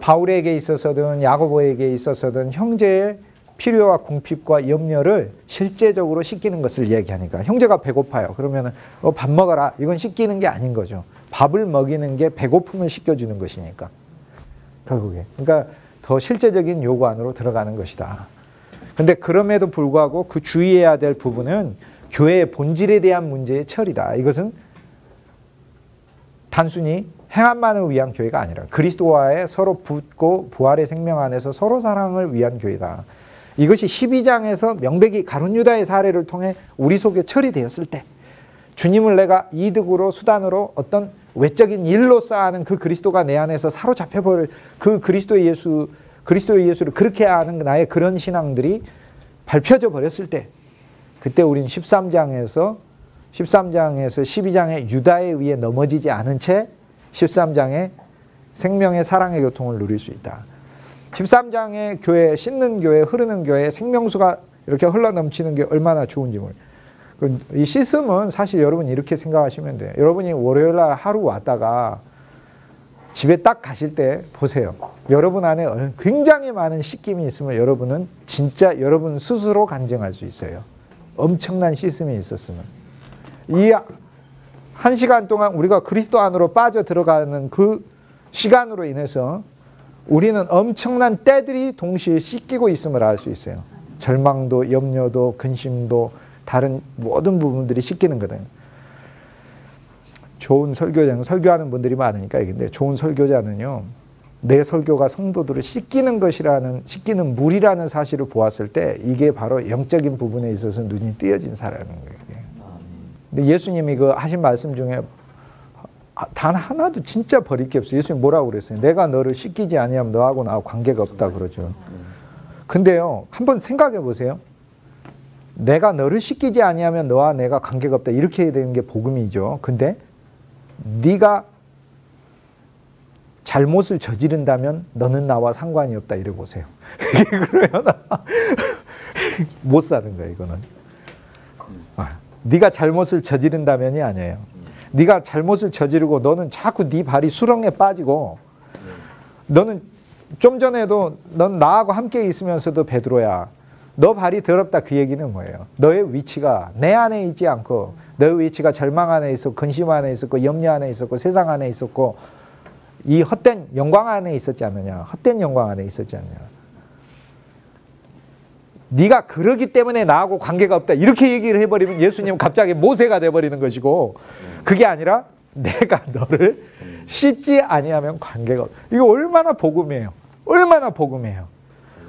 바울에게 있어서든 야고보에게 있어서든 형제의 필요와 궁핍과 염려를 실제적으로 씻기는 것을 이야기하니까 형제가 배고파요. 그러면 밥 먹어라. 이건 씻기는 게 아닌 거죠. 밥을 먹이는 게 배고픔을 씻겨주는 것이니까. 결국에. 그러니까 더 실제적인 요구 안으로 들어가는 것이다. 근데 그럼에도 불구하고 그 주의해야 될 부분은 교회의 본질에 대한 문제의 처리다. 이것은 단순히 행함만을 위한 교회가 아니라 그리스도와의 서로 붙고 부활의 생명 안에서 서로 사랑을 위한 교회다. 이것이 12장에서 명백히 가룟 유다의 사례를 통해 우리 속에 처리되었을 때 주님을 내가 이득으로 수단으로 어떤 외적인 일로 쌓아는 그 그리스도가 내 안에서 사로잡혀버릴 그 그리스도의 예수를 그렇게 아는 나의 그런 신앙들이 밟혀져 버렸을 때 그때 우리는 13장에서 12장의 유다에 의해 넘어지지 않은 채 13장의 생명의 사랑의 교통을 누릴 수 있다. 13장의 교회, 씻는 교회, 흐르는 교회, 생명수가 이렇게 흘러넘치는 게 얼마나 좋은지 모르겠어요. 이 씻음은 사실 여러분 이렇게 생각하시면 돼요. 여러분이 월요일날 하루 왔다가 집에 딱 가실 때 보세요. 여러분 안에 굉장히 많은 씻김이 있으면 여러분은 진짜 여러분 스스로 간증할 수 있어요. 엄청난 씻음이 있었으면. 이 1시간 동안 우리가 그리스도 안으로 빠져 들어가는 그 시간으로 인해서 우리는 엄청난 때들이 동시에 씻기고 있음을 알 수 있어요. 절망도, 염려도, 근심도, 다른 모든 부분들이 씻기는 거거든요. 좋은 설교자는, 설교하는 분들이 많으니까 얘기인데, 좋은 설교자는요, 내 설교가 성도들을 씻기는 것이라는, 씻기는 물이라는 사실을 보았을 때 이게 바로 영적인 부분에 있어서 눈이 띄어진 사람인 거예요. 근데 예수님이 그 하신 말씀 중에 단 하나도 진짜 버릴 게 없어요. 예수님 뭐라고 그랬어요? 내가 너를 씻기지 아니하면 너하고 나하고 관계가 없다 그러죠. 근데요, 한번 생각해 보세요. 내가 너를 씻기지 아니하면 너와 내가 관계가 없다. 이렇게 해야 되는 게 복음이죠. 근데 네가 잘못을 저지른다면 너는 나와 상관이 없다. 이래 보세요. 그러면 못 사는 거예요, 이거는. 네가 잘못을 저지른다면이 아니에요. 네가 잘못을 저지르고 너는 자꾸 네 발이 수렁에 빠지고, 너는 좀 전에도 넌 나하고 함께 있으면서도 베드로야, 너 발이 더럽다. 그 얘기는 뭐예요? 너의 위치가 내 안에 있지 않고, 너의 위치가 절망 안에 있었고, 근심 안에 있었고, 염려 안에 있었고, 세상 안에 있었고, 이 헛된 영광 안에 있었지 않느냐. 헛된 영광 안에 있었지 않느냐. 네가 그러기 때문에 나하고 관계가 없다. 이렇게 얘기를 해버리면 예수님은 갑자기 모세가 돼버리는 것이고, 그게 아니라 내가 너를 씻지 아니하면 관계가 없다. 이거 얼마나 복음이에요. 얼마나 복음이에요.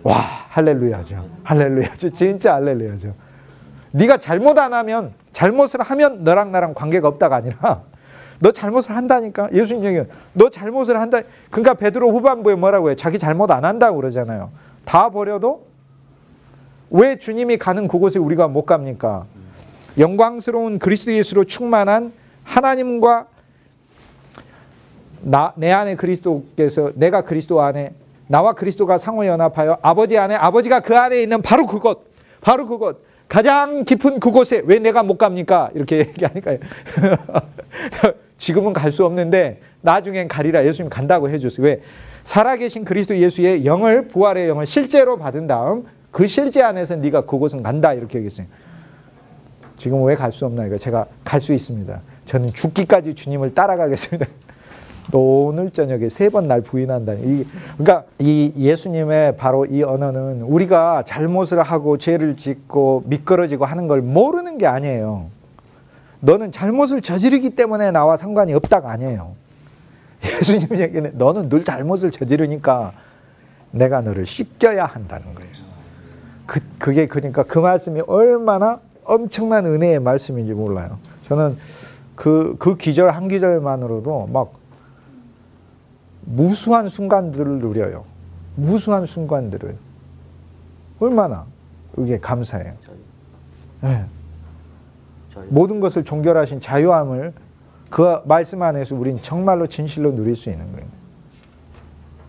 와, 할렐루야죠. 할렐루야죠. 진짜 할렐루야죠. 네가 잘못 안 하면, 잘못을 하면 너랑 나랑 관계가 없다가 아니라 너 잘못을 한다니까. 예수님 얘기해요. 너 잘못을 한다. 그러니까 베드로 후반부에 뭐라고 해요? 자기 잘못 안 한다고 그러잖아요. 다 버려도 왜 주님이 가는 그곳에 우리가 못 갑니까? 영광스러운 그리스도 예수로 충만한 하나님과 내 안에 그리스도께서, 내가 그리스도 안에, 나와 그리스도가 상호 연합하여 아버지 안에, 아버지가 그 안에 있는 바로 그곳, 바로 그곳, 가장 깊은 그곳에 왜 내가 못 갑니까? 이렇게 얘기하니까요. 지금은 갈 수 없는데 나중엔 가리라. 예수님 간다고 해줬어요. 왜? 살아계신 그리스도 예수의 영을, 부활의 영을 실제로 받은 다음 그 실제 안에서 네가 그곳은 간다. 이렇게 얘기했어요. 지금 왜 갈 수 없나? 이거 제가 갈 수 있습니다. 저는 죽기까지 주님을 따라가겠습니다. 또 오늘 저녁에 3번 날 부인한다. 그러니까 이 예수님의 바로 이 언어는 우리가 잘못을 하고 죄를 짓고 미끄러지고 하는 걸 모르는 게 아니에요. 너는 잘못을 저지르기 때문에 나와 상관이 없다가 아니에요. 예수님 얘기는 너는 늘 잘못을 저지르니까 내가 너를 씻겨야 한다는 거예요. 그게 그러니까 그 말씀이 얼마나 엄청난 은혜의 말씀인지 몰라요. 저는 그 기절 한 기절만으로도 막 무수한 순간들을 누려요. 무수한 순간들을. 얼마나 그게 감사해요. 네. 모든 것을 종결하신 자유함을 그 말씀 안에서 우린 정말로 진실로 누릴 수 있는 거예요.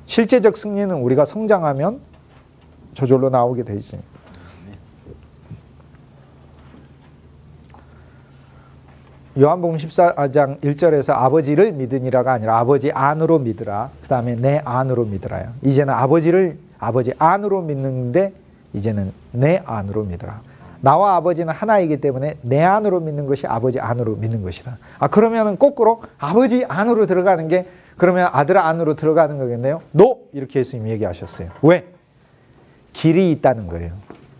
실제적 승리는 우리가 성장하면 저절로 나오게 돼 있어요. 요한복음 14장 1절에서 아버지를 믿으니라가 아니라 아버지 안으로 믿으라. 그 다음에 내 안으로 믿으라요. 이제는 아버지 안으로 믿는데 이제는 내 안으로 믿으라. 나와 아버지는 하나이기 때문에 내 안으로 믿는 것이 아버지 안으로 믿는 것이다. 그러면은 거꾸로 아버지 안으로 들어가는 게 그러면 아들 안으로 들어가는 거겠네요. 이렇게 예수님이 얘기하셨어요. 왜? 길이 있다는 거예요.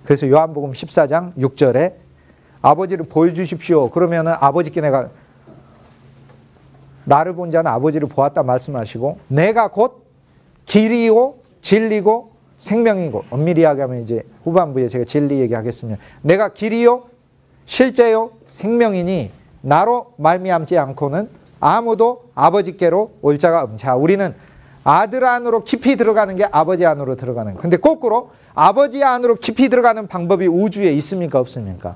그래서 요한복음 14장 6절에 아버지를 보여주십시오. 그러면은 아버지께 내가, 나를 본 자는 아버지를 보았다 말씀하시고, 내가 곧 길이요 진리고 생명이고, 엄밀히 하면 이제 후반부에 제가 진리 얘기하겠습니다. 내가 길이요 실제요 생명이니 나로 말미암지 않고는 아무도 아버지께로 올 자가 없다. 자, 우리는 아들 안으로 깊이 들어가는 게 아버지 안으로 들어가는 거예요. 근데 거꾸로 아버지 안으로 깊이 들어가는 방법이 우주에 있습니까? 없습니까?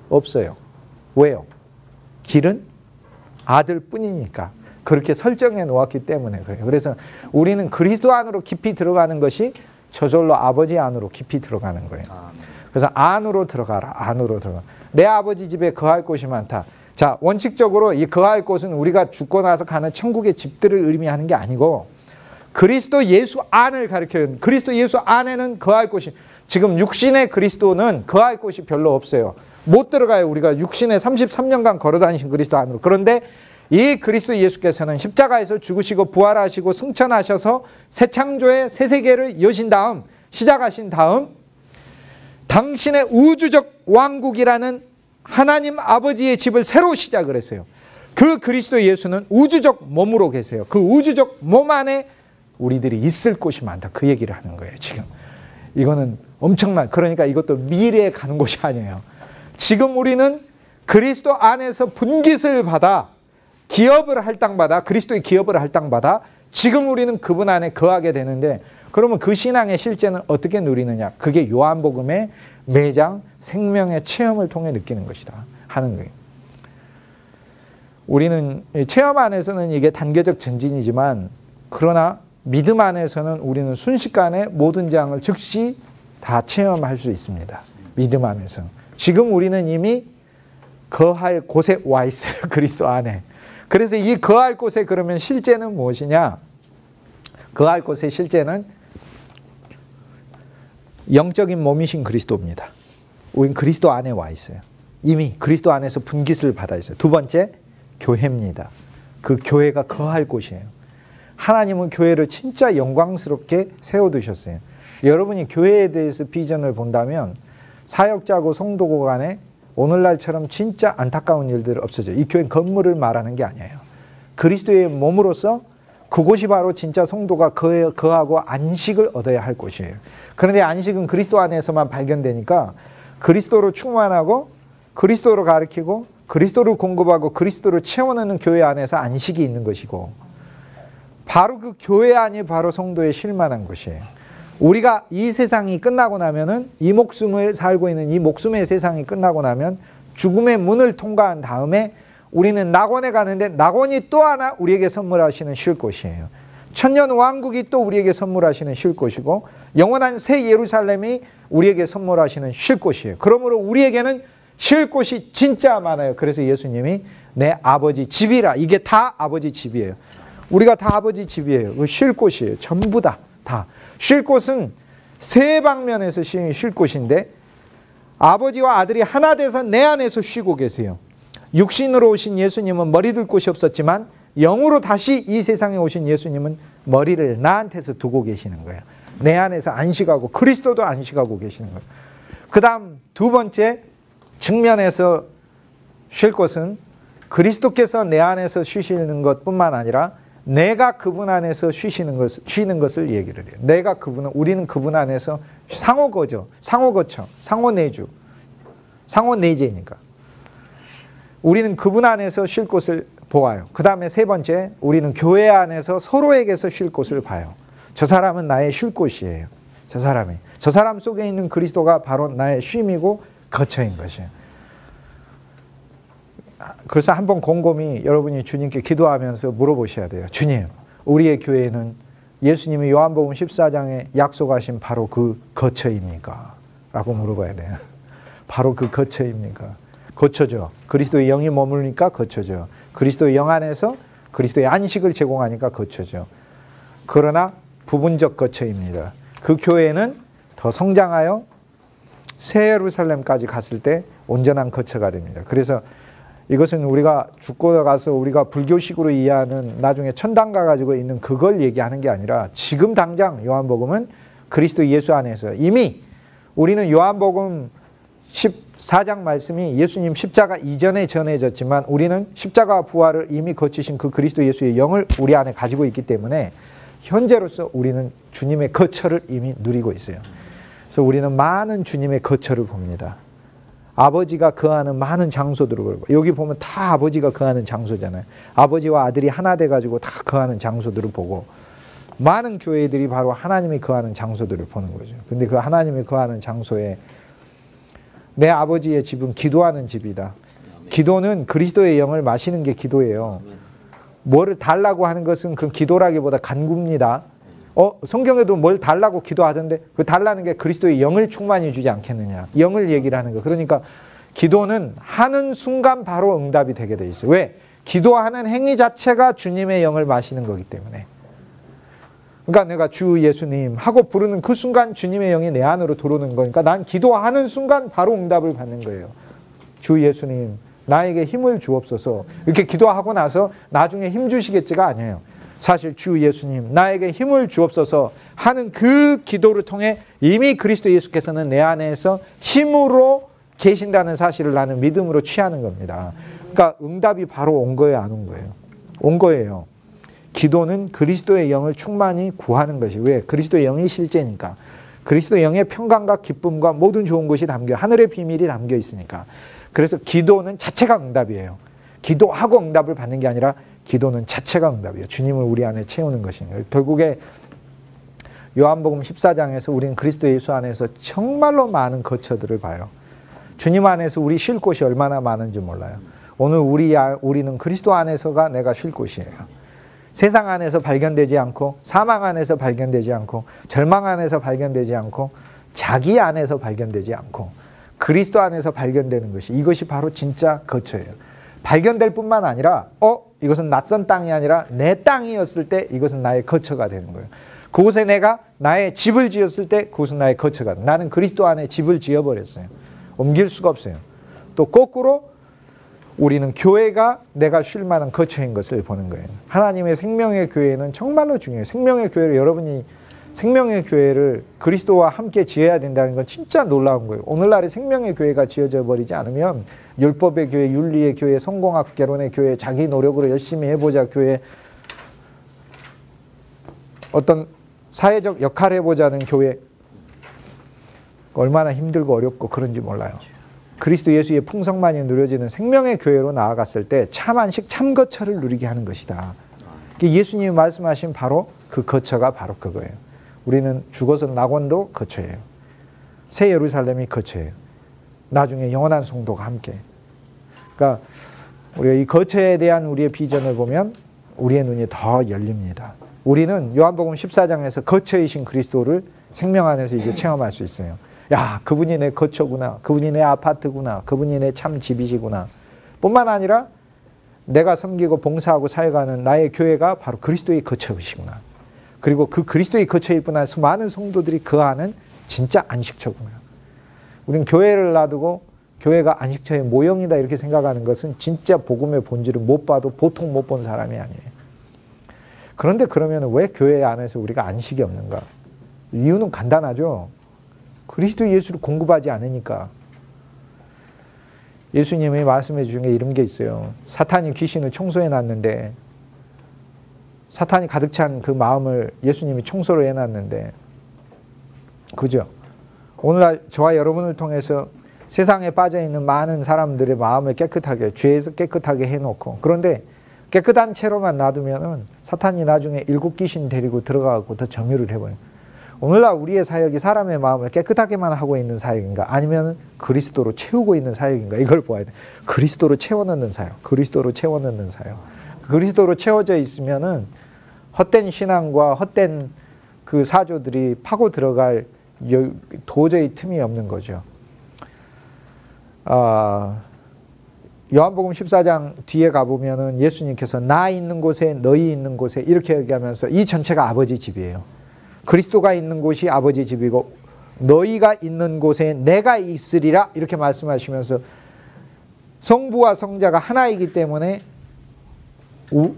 없어요. 왜요? 길은 아들 뿐이니까. 그렇게 설정해 놓았기 때문에 그래요. 그래서 우리는 그리스도 안으로 깊이 들어가는 것이 저절로 아버지 안으로 깊이 들어가는 거예요. 그래서 안으로 들어가라. 안으로 들어가. 내 아버지 집에 거할 곳이 많다. 자, 원칙적으로 이 거할 곳은 우리가 죽고 나서 가는 천국의 집들을 의미하는 게 아니고 그리스도 예수 안을 가리켜요. 그리스도 예수 안에는 거할 곳이, 지금 육신의 그리스도는 거할 곳이 별로 없어요. 못 들어가요. 우리가 육신에 33년간 걸어다니신 그리스도 안으로. 그런데 이 그리스도 예수께서는 십자가에서 죽으시고 부활하시고 승천하셔서 새 창조의 새 세계를 여신 다음, 시작하신 다음 당신의 우주적 왕국이라는 하나님 아버지의 집을 새로 시작을 했어요. 그 그리스도 예수는 우주적 몸으로 계세요. 그 우주적 몸 안에 우리들이 있을 곳이 많다. 그 얘기를 하는 거예요. 지금 이거는 엄청난, 그러니까 이것도 미래에 가는 곳이 아니에요. 지금 우리는 그리스도 안에서 분깃을 받아 기업을 할당받아, 그리스도의 기업을 할당받아 지금 우리는 그분 안에 거하게 되는데, 그러면 그 신앙의 실제는 어떻게 누리느냐? 그게 요한복음의 매장 생명의 체험을 통해 느끼는 것이다 하는 거예요. 우리는 체험 안에서는 이게 단계적 전진이지만, 그러나 믿음 안에서는 우리는 순식간에 모든 장을 즉시 다 체험할 수 있습니다. 믿음 안에서. 지금 우리는 이미 거할 곳에 와 있어요. 그리스도 안에. 그래서 이 거할 곳에 그러면 실제는 무엇이냐? 거할 곳의 실제는 영적인 몸이신 그리스도입니다. 우린 그리스도 안에 와 있어요. 이미 그리스도 안에서 분깃을 받아 있어요. 두 번째, 교회입니다. 그 교회가 거할 곳이에요. 하나님은 교회를 진짜 영광스럽게 세워두셨어요. 여러분이 교회에 대해서 비전을 본다면 사역자고 성도고 간에 오늘날처럼 진짜 안타까운 일들 없어져요. 이 교회는 건물을 말하는 게 아니에요. 그리스도의 몸으로서 그곳이 바로 진짜 성도가 거하고 안식을 얻어야 할 곳이에요. 그런데 안식은 그리스도 안에서만 발견되니까 그리스도로 충만하고 그리스도로 가르치고 그리스도를 공급하고 그리스도를 채워내는 교회 안에서 안식이 있는 것이고, 바로 그 교회 안이 바로 성도의 쉴만한 곳이에요. 우리가 이 세상이 끝나고 나면은, 이 목숨을 살고 있는 이 목숨의 세상이 끝나고 나면 죽음의 문을 통과한 다음에 우리는 낙원에 가는데, 낙원이 또 하나 우리에게 선물하시는 쉴 곳이에요. 천년 왕국이 또 우리에게 선물하시는 쉴 곳이고, 영원한 새 예루살렘이 우리에게 선물하시는 쉴 곳이에요. 그러므로 우리에게는 쉴 곳이 진짜 많아요. 그래서 예수님이 내 아버지 집이라, 이게 다 아버지 집이에요. 우리가 다 아버지 집이에요. 쉴 곳이에요. 전부 다. 쉴 곳은 세 방면에서 쉴 곳인데, 아버지와 아들이 하나 돼서 내 안에서 쉬고 계세요. 육신으로 오신 예수님은 머리 둘 곳이 없었지만 영으로 다시 이 세상에 오신 예수님은 머리를 나한테서 두고 계시는 거예요. 내 안에서 안식하고, 그리스도도 안식하고 계시는 거예요. 그 다음 두 번째 측면에서 쉴 곳은 그리스도께서 내 안에서 쉬시는 것뿐만 아니라 내가 그분 안에서 쉬는 것을 얘기를 해요. 내가 우리는 그분 안에서 상호거죠. 상호거쳐. 상호내주. 상호내재니까. 우리는 그분 안에서 쉴 곳을 보아요. 그 다음에 세 번째, 우리는 교회 안에서 서로에게서 쉴 곳을 봐요. 저 사람은 나의 쉴 곳이에요. 저 사람 속에 있는 그리스도가 바로 나의 쉼이고 거처인 것이에요. 그래서 한번 곰곰이 여러분이 주님께 기도하면서 물어보셔야 돼요. 주님, 우리의 교회는 예수님이 요한복음 14장에 약속하신 바로 그 거처입니까? 라고 물어봐야 돼요. 바로 그 거처입니까? 거처죠. 그리스도의 영이 머물니까 거처죠. 그리스도의 영 안에서 그리스도의 안식을 제공하니까 거처죠. 그러나 부분적 거처입니다. 그 교회는 더 성장하여 새 예루살렘까지 갔을 때 온전한 거처가 됩니다. 그래서 이것은 우리가 죽고 가서 우리가 불교식으로 이해하는 나중에 천당 가가지고 있는 그걸 얘기하는 게 아니라, 지금 당장 요한복음은 그리스도 예수 안에서 이미 우리는 요한복음 14장 말씀이 예수님 십자가 이전에 전해졌지만, 우리는 십자가 부활을 이미 거치신 그 그리스도 예수의 영을 우리 안에 가지고 있기 때문에 현재로서 우리는 주님의 거처를 이미 누리고 있어요. 그래서 우리는 많은 주님의 거처를 봅니다. 아버지가 거하는 많은 장소들을 보고, 여기 보면 다 아버지가 거하는 장소잖아요. 아버지와 아들이 하나 돼가지고 다 거하는 장소들을 보고, 많은 교회들이 바로 하나님이 거하는 장소들을 보는 거죠. 근데 그 하나님이 거하는 장소에 내 아버지의 집은 기도하는 집이다. 기도는 그리스도의 영을 마시는 게 기도예요. 뭐를 달라고 하는 것은 그 기도라기보다 간구입니다. 성경에도 뭘 달라고 기도하던데, 그 달라는 게 그리스도의 영을 충만히 주지 않겠느냐. 영을 얘기를 하는 거. 그러니까 기도는 하는 순간 바로 응답이 되게 돼 있어요. 왜? 기도하는 행위 자체가 주님의 영을 마시는 거기 때문에. 그러니까 내가 주 예수님 하고 부르는 그 순간 주님의 영이 내 안으로 들어오는 거니까 난 기도하는 순간 바로 응답을 받는 거예요. 주 예수님 나에게 힘을 주옵소서 이렇게 기도하고 나서 나중에 힘 주시겠지가 아니에요. 사실 주 예수님 나에게 힘을 주옵소서 하는 그 기도를 통해 이미 그리스도 예수께서는 내 안에서 힘으로 계신다는 사실을 나는 믿음으로 취하는 겁니다. 그러니까 응답이 바로 온 거예요, 안 온 거예요? 온 거예요. 기도는 그리스도의 영을 충만히 구하는 것이 왜? 그리스도의 영이 실제니까. 그리스도의 영의 평강과 기쁨과 모든 좋은 것이 담겨 하늘의 비밀이 담겨 있으니까. 그래서 기도는 자체가 응답이에요. 기도하고 응답을 받는 게 아니라 기도는 자체가 응답이에요. 주님을 우리 안에 채우는 것이니까. 결국에 요한복음 14장에서 우리는 그리스도 예수 안에서 정말로 많은 거처들을 봐요. 주님 안에서 우리 쉴 곳이 얼마나 많은지 몰라요. 오늘 우리는 그리스도 안에서가 내가 쉴 곳이에요. 세상 안에서 발견되지 않고 사망 안에서 발견되지 않고 절망 안에서 발견되지 않고 자기 안에서 발견되지 않고 그리스도 안에서 발견되는 것이 이것이 바로 진짜 거처예요. 발견될 뿐만 아니라 이것은 낯선 땅이 아니라 내 땅이었을 때 이것은 나의 거처가 되는 거예요. 그곳에 내가 나의 집을 지었을 때 그곳은 나의 거처가 돼요. 나는 그리스도 안에 집을 지어버렸어요. 옮길 수가 없어요. 또 거꾸로 우리는 교회가 내가 쉴 만한 거처인 것을 보는 거예요. 하나님의 생명의 교회는 정말로 중요해요. 생명의 교회를 여러분이 생명의 교회를 그리스도와 함께 지어야 된다는 건 진짜 놀라운 거예요. 오늘날의 생명의 교회가 지어져 버리지 않으면 율법의 교회, 윤리의 교회, 성공학 개론의 교회, 자기 노력으로 열심히 해보자 교회, 어떤 사회적 역할 해보자는 교회 얼마나 힘들고 어렵고 그런지 몰라요. 그리스도 예수의 풍성만이 누려지는 생명의 교회로 나아갔을 때 참 안식, 참 거처를 누리게 하는 것이다. 예수님이 말씀하신 바로 그 거처가 바로 그거예요. 우리는 죽어서 낙원도 거처예요. 새 예루살렘이 거처예요. 나중에 영원한 성도가 함께. 그러니까 우리가 이 거처에 대한 우리의 비전을 보면 우리의 눈이 더 열립니다. 우리는 요한복음 14장에서 거처이신 그리스도를 생명 안에서 이제 체험할 수 있어요. 야, 그분이 내 거처구나. 그분이 내 아파트구나. 그분이 내 참 집이시구나. 뿐만 아니라 내가 섬기고 봉사하고 사역하는 나의 교회가 바로 그리스도의 거처이시구나. 그리고 그 그리스도의 거처일 뿐 아니라 많은 성도들이 그 안은 진짜 안식처구나. 우리는 교회를 놔두고 교회가 안식처의 모형이다 이렇게 생각하는 것은 진짜 복음의 본질을 못 봐도 보통 못 본 사람이 아니에요. 그런데 그러면 왜 교회 안에서 우리가 안식이 없는가? 이유는 간단하죠. 그리스도 예수를 공급하지 않으니까. 예수님이 말씀해 주신 게 이런 게 있어요. 사탄이 귀신을 청소해 놨는데 사탄이 가득 찬 그 마음을 예수님이 청소를 해놨는데 그죠? 오늘날 저와 여러분을 통해서 세상에 빠져있는 많은 사람들의 마음을 깨끗하게 죄에서 깨끗하게 해놓고 그런데 깨끗한 채로만 놔두면은 사탄이 나중에 일곱 귀신 데리고 들어가고 더 점유를 해버려요. 오늘날 우리의 사역이 사람의 마음을 깨끗하게만 하고 있는 사역인가 아니면 그리스도로 채우고 있는 사역인가 이걸 보아야 돼. 그리스도로 채워넣는 사역. 그리스도로 채워넣는 사역. 그리스도로 채워져 있으면은 헛된 신앙과 헛된 그 사조들이 파고 들어갈 도저히 틈이 없는 거죠. 요한복음 14장 뒤에 가보면은 예수님께서 나 있는 곳에 너희 있는 곳에 이렇게 얘기하면서 이 전체가 아버지 집이에요. 그리스도가 있는 곳이 아버지 집이고 너희가 있는 곳에 내가 있으리라 이렇게 말씀하시면서 성부와 성자가 하나이기 때문에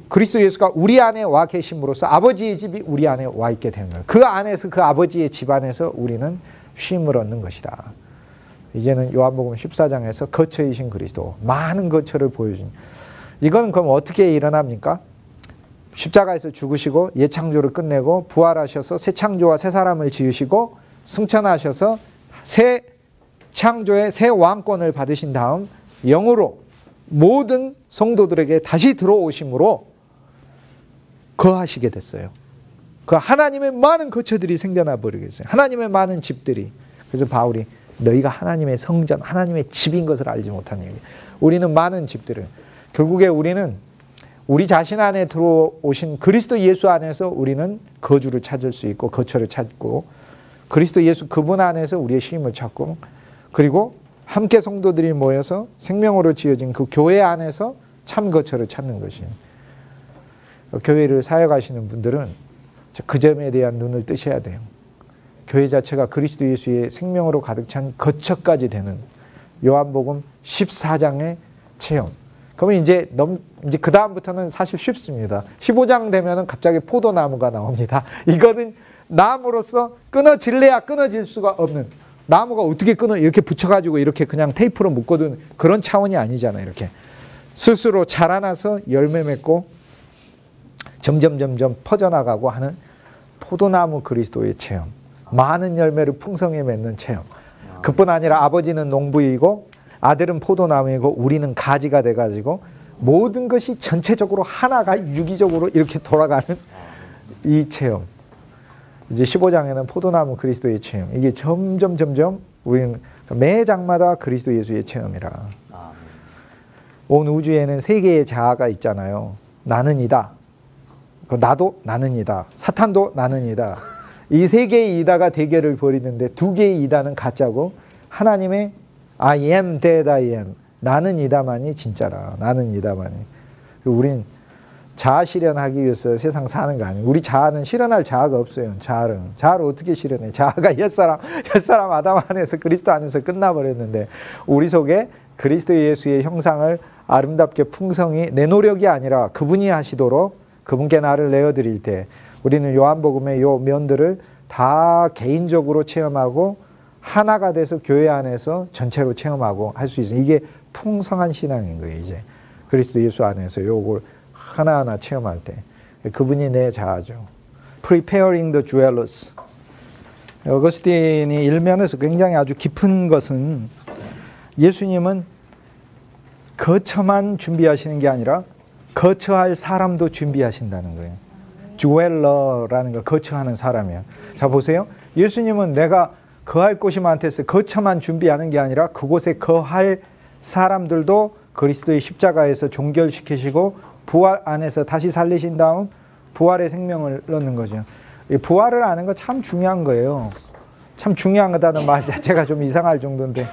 그리스도 예수가 우리 안에 와 계심으로써 아버지의 집이 우리 안에 와 있게 되는 거예요. 그 안에서 그 아버지의 집 안에서 우리는 쉼을 얻는 것이다. 이제는 요한복음 14장에서 거처이신 그리스도 많은 거처를 보여준 이건 그럼 어떻게 일어납니까? 십자가에서 죽으시고 예창조를 끝내고 부활하셔서 새 창조와 새 사람을 지으시고 승천하셔서 새 창조의 새 왕권을 받으신 다음 영으로 모든 성도들에게 다시 들어오심으로 거하시게 됐어요. 그 하나님의 많은 거처들이 생겨나 버리겠어요. 하나님의 많은 집들이. 그래서 바울이 너희가 하나님의 성전, 하나님의 집인 것을 알지 못하는 얘기예요. 우리는 많은 집들을. 결국에 우리는 우리 자신 안에 들어오신 그리스도 예수 안에서 우리는 거주를 찾을 수 있고 거처를 찾고 그리스도 예수 그분 안에서 우리의 쉼을 찾고 그리고 함께 성도들이 모여서 생명으로 지어진 그 교회 안에서 참 거처를 찾는 것이에요. 교회를 사역하시는 분들은 그 점에 대한 눈을 뜨셔야 돼요. 교회 자체가 그리스도 예수의 생명으로 가득 찬 거처까지 되는 요한복음 14장의 체험. 그러면 이제 그 다음부터는 사실 쉽습니다. 15장 되면은 갑자기 포도나무가 나옵니다. 이거는 나무로서 끊어질래야 끊어질 수가 없는, 나무가 어떻게 이렇게 붙여가지고 이렇게 그냥 테이프로 묶어둔 그런 차원이 아니잖아요. 이렇게 스스로 자라나서 열매 맺고 점점 퍼져나가고 하는 포도나무 그리스도의 체험. 많은 열매를 풍성히 맺는 체험. 그뿐 아니라 아버지는 농부이고 아들은 포도나무이고 우리는 가지가 돼가지고 모든 것이 전체적으로 하나가 유기적으로 이렇게 돌아가는 이 체험. 이제 15장에는 포도나무 그리스도의 체험. 이게 점점 우리는 매 장마다 그리스도 예수의 체험이라. 온 우주에는 세 개의 자아가 있잖아요. 나는이다. 나도 나는이다. 사탄도 나는이다. 이 세 개의 이다가 대결을 벌이는데 두 개의 이다는 가짜고 하나님의 I am that I am. 나는 이다만이 진짜라. 나는 이다만이. 우린 자아 실현하기 위해서 세상 사는 거 아니에요. 우리 자아는 실현할 자아가 없어요. 자아를 어떻게 실현해? 자아가 옛사람 아담 안에서 그리스도 안에서 끝나버렸는데 우리 속에 그리스도 예수의 형상을 아름답게 풍성히 내 노력이 아니라 그분이 하시도록 그분께 나를 내어드릴 때 우리는 요한복음의 요 면들을 다 개인적으로 체험하고 하나가 돼서 교회 안에서 전체로 체험하고 할 수 있어요. 이게 풍성한 신앙인 거예요. 이제 그리스도 예수 안에서 요걸 하나하나 체험할 때 그분이 내 자아죠. Preparing the jewelers. 어거스틴이 일면에서 굉장히 아주 깊은 것은 예수님은 거처만 준비하시는 게 아니라 거처할 사람도 준비하신다는 거예요. 주웰러라는 거 거처하는 사람이에요. 자 보세요. 예수님은 내가 거할 곳이 많대서 거처만 준비하는 게 아니라 그곳에 거할 사람들도 그리스도의 십자가에서 종결시키시고 부활 안에서 다시 살리신 다음 부활의 생명을 넣는 거죠. 이 부활을 아는 거 참 중요한 거예요. 참 중요하다는 말 자체가 좀 이상할 정도인데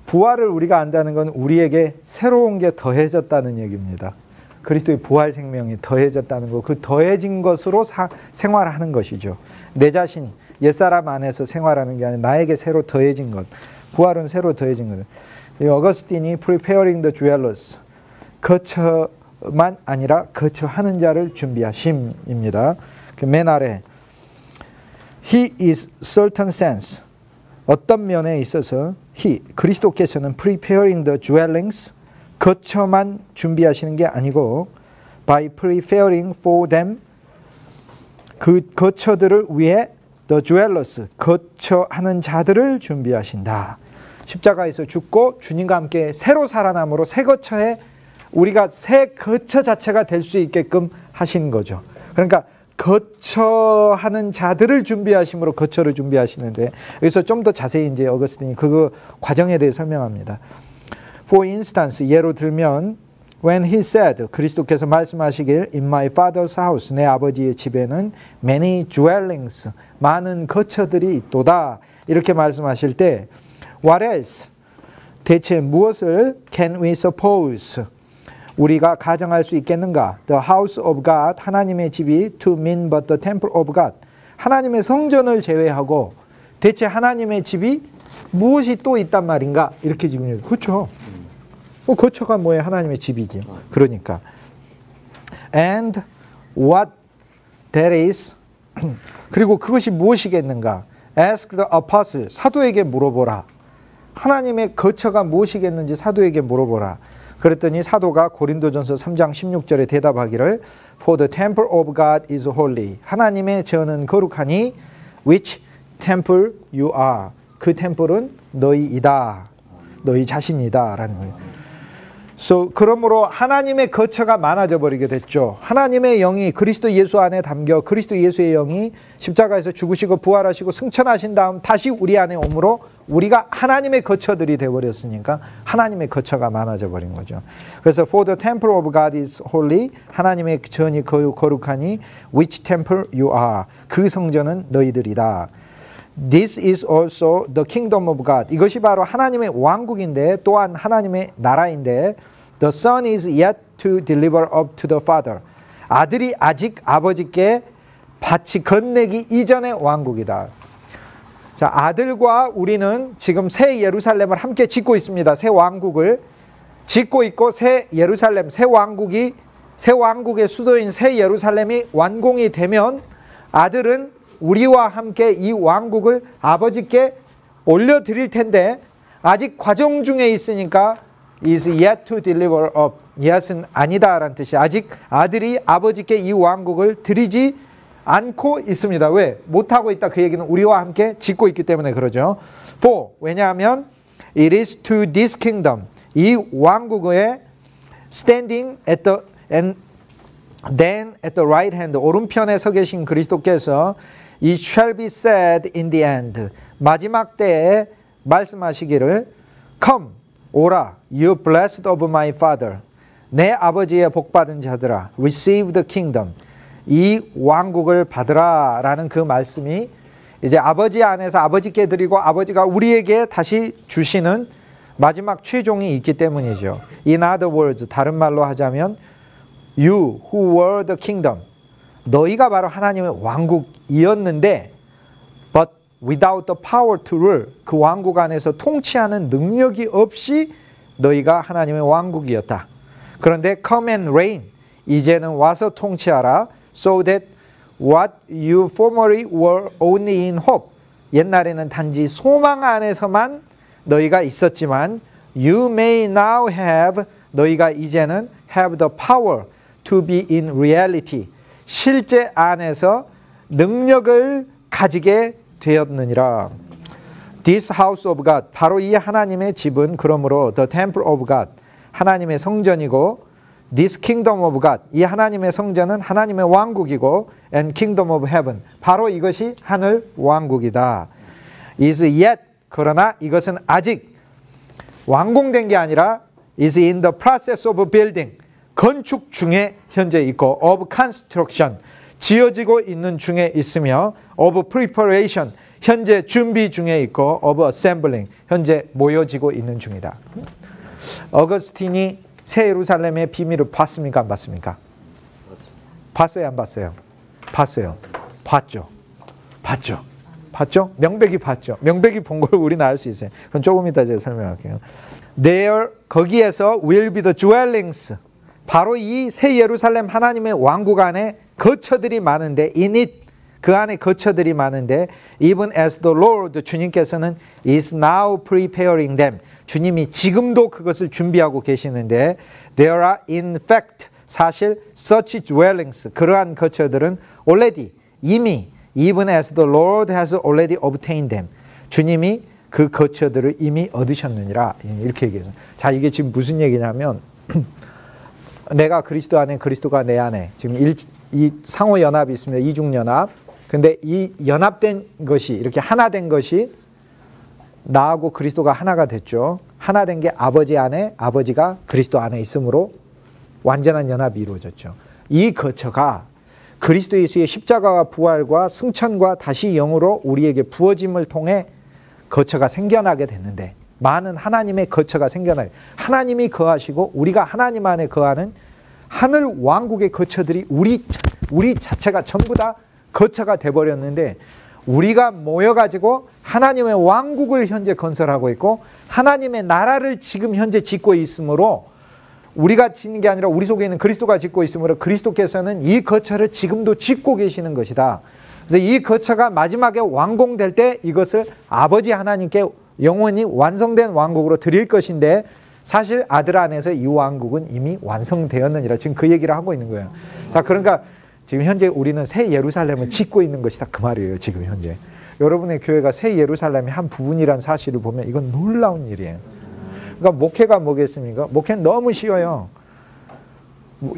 부활을 우리가 안다는 건 우리에게 새로운 게 더해졌다는 얘기입니다. 그리스도의 부활 생명이 더해졌다는 거, 그 더해진 것으로 생활하는 것이죠. 내 자신, 옛사람 안에서 생활하는 게 아니라 나에게 새로 더해진 것. 부활은 새로 더해진 것. 어거스틴이 Preparing the jewelers, 거처만 아니라 거처하는 자를 준비하심입니다. 그 맨 아래 He is certain sense, 어떤 면에 있어서 그리스도께서는 Preparing the dwellings, 거처만 준비하시는 게 아니고 by preparing for them, 그 거처들을 위해 the dwellers, 거처하는 자들을 준비하신다. 십자가에서 죽고 주님과 함께 새로 살아남으로 새 거처에 우리가 새 거처 자체가 될 수 있게끔 하신 거죠. 그러니까 거처하는 자들을 준비하심으로 거처를 준비하시는데 여기서 좀 더 자세히 이제 어거스틴이 그 과정에 대해 설명합니다. For instance, 예로 들면 when he said, 그리스도께서 말씀하시길 in my father's house, 내 아버지의 집에는 many dwellings, 많은 거처들이 있도다. 이렇게 말씀하실 때 what else? 대체 무엇을 can we suppose? 우리가 가정할 수 있겠는가? The house of God, 하나님의 집이 to mean but the temple of God, 하나님의 성전을 제외하고 대체 하나님의 집이 무엇이 또 있단 말인가? 이렇게 지금 그렇죠. 거처가 뭐예요? 하나님의 집이지. 그러니까 and what that is, 그리고 그것이 무엇이겠는가? Ask the apostle, 사도에게 물어보라. 하나님의 거처가 무엇이겠는지 사도에게 물어보라. 그랬더니 사도가 고린도전서 3장 16절에 대답하기를 For the temple of God is holy, 하나님의 전은 거룩하니 which temple you are, 그 템플은 너희이다, 너희 자신이다 라는 거예요. So, 그러므로 하나님의 거처가 많아져 버리게 됐죠. 하나님의 영이 그리스도 예수 안에 담겨 그리스도 예수의 영이 십자가에서 죽으시고 부활하시고 승천하신 다음 다시 우리 안에 오므로 우리가 하나님의 거처들이 되어버렸으니까 하나님의 거처가 많아져 버린 거죠. 그래서 For the temple of God is holy, 하나님의 전이 거룩하니 which temple you are, 그 성전은 너희들이다. This is also the kingdom of God, 이것이 바로 하나님의 왕국인데 또한 하나님의 나라인데 The son is yet to deliver up to the father, 아들이 아직 아버지께 바치 건네기 이전의 왕국이다. 자, 아들과 우리는 지금 새 예루살렘을 함께 짓고 있습니다. 새 왕국을 짓고 있고 새 예루살렘, 새 왕국의 수도인 새 예루살렘이 완공이 되면 아들은 우리와 함께 이 왕국을 아버지께 올려드릴 텐데 아직 과정 중에 있으니까 is yet to deliver up. yet은 아니다라는 뜻이 아직 아들이 아버지께 이 왕국을 드리지 않고 있습니다. 왜? 못하고 있다. 그 얘기는 우리와 함께 짓고 있기 때문에 그러죠. For, 왜냐하면 it is to this kingdom, 이 왕국의 standing at the and then at the right hand, 오른편에 서 계신 그리스도께서 it shall be said in the end, 마지막 때에 말씀하시기를 come, 오라, you blessed of my father, 내 아버지의 복받은 자들아, receive the kingdom, 이 왕국을 받으라 라는 그 말씀이 이제 아버지 안에서 아버지께 드리고 아버지가 우리에게 다시 주시는 마지막 최종이 있기 때문이죠. In other words, 다른 말로 하자면 You who were the kingdom, 너희가 바로 하나님의 왕국이었는데 but without the power to rule, 그 왕국 안에서 통치하는 능력이 없이 너희가 하나님의 왕국이었다. 그런데 come and reign, 이제는 와서 통치하라. So that what you formerly were only in hope, 옛날에는 단지 소망 안에서만 너희가 있었지만 you may now have, 너희가 이제는 have the power to be in reality, 실제 안에서 능력을 가지게 되었느니라. This house of God, 바로 이 하나님의 집은 그러므로 the temple of God, 하나님의 성전이고 This kingdom of God, 이 하나님의 성전은 하나님의 왕국이고 and kingdom of heaven, 바로 이것이 하늘 왕국이다. is yet, 그러나 이것은 아직 완공된 게 아니라 is in the process of building, 건축 중에 현재 있고 of construction, 지어지고 있는 중에 있으며 of preparation, 현재 준비 중에 있고 of assembling, 현재 모여지고 있는 중이다. 어거스틴이 새 예루살렘의 비밀을 봤습니까? 안 봤습니까? 봤어요? 안 봤어요? 봤어요. 봤죠. 봤죠. 봤죠? 명백히 봤죠. 명백히 본 걸 우리는 알 수 있어요. 그건 조금 이따 제가 설명할게요. There, 거기에서 will be the dwellings, 바로 이 새 예루살렘 하나님의 왕국 안에 거처들이 많은데 in it, 그 안에 거처들이 많은데 even as the Lord, 주님께서는 is now preparing them, 주님이 지금도 그것을 준비하고 계시는데 there are in fact, 사실 such dwellings, 그러한 거처들은 already, 이미 even as the Lord has already obtained them, 주님이 그 거처들을 이미 얻으셨느니라, 이렇게 얘기해서. 자, 이게 지금 무슨 얘기냐면 내가 그리스도 안에, 그리스도가 내 안에, 지금 이 상호 연합이 있습니다. 이중 연합. 근데 이 연합된 것이, 이렇게 하나 된 것이 나하고 그리스도가 하나가 됐죠. 하나 된 게 아버지 안에, 아버지가 그리스도 안에 있으므로 완전한 연합이 이루어졌죠. 이 거처가 그리스도 예수의 십자가와 부활과 승천과 다시 영으로 우리에게 부어짐을 통해 거처가 생겨나게 됐는데, 많은 하나님의 거처가 생겨나요. 하나님이 거하시고 우리가 하나님 안에 거하는 하늘 왕국의 거처들이 우리 자체가 전부 다 거처가 돼버렸는데, 우리가 모여가지고 하나님의 왕국을 현재 건설하고 있고 하나님의 나라를 지금 현재 짓고 있으므로, 우리가 짓는 게 아니라 우리 속에 있는 그리스도가 짓고 있으므로 그리스도께서는 이 거처를 지금도 짓고 계시는 것이다. 그래서 이 거처가 마지막에 완공될 때 이것을 아버지 하나님께 영원히 완성된 왕국으로 드릴 것인데, 사실 아들 안에서 이 왕국은 이미 완성되었느니라, 지금 그 얘기를 하고 있는 거예요. 자, 그러니까 지금 현재 우리는 새 예루살렘을 짓고 있는 것이다, 그 말이에요. 지금 현재 여러분의 교회가 새 예루살렘의 한 부분이란 사실을 보면 이건 놀라운 일이에요. 그러니까 목회가 뭐겠습니까? 목회는 너무 쉬워요.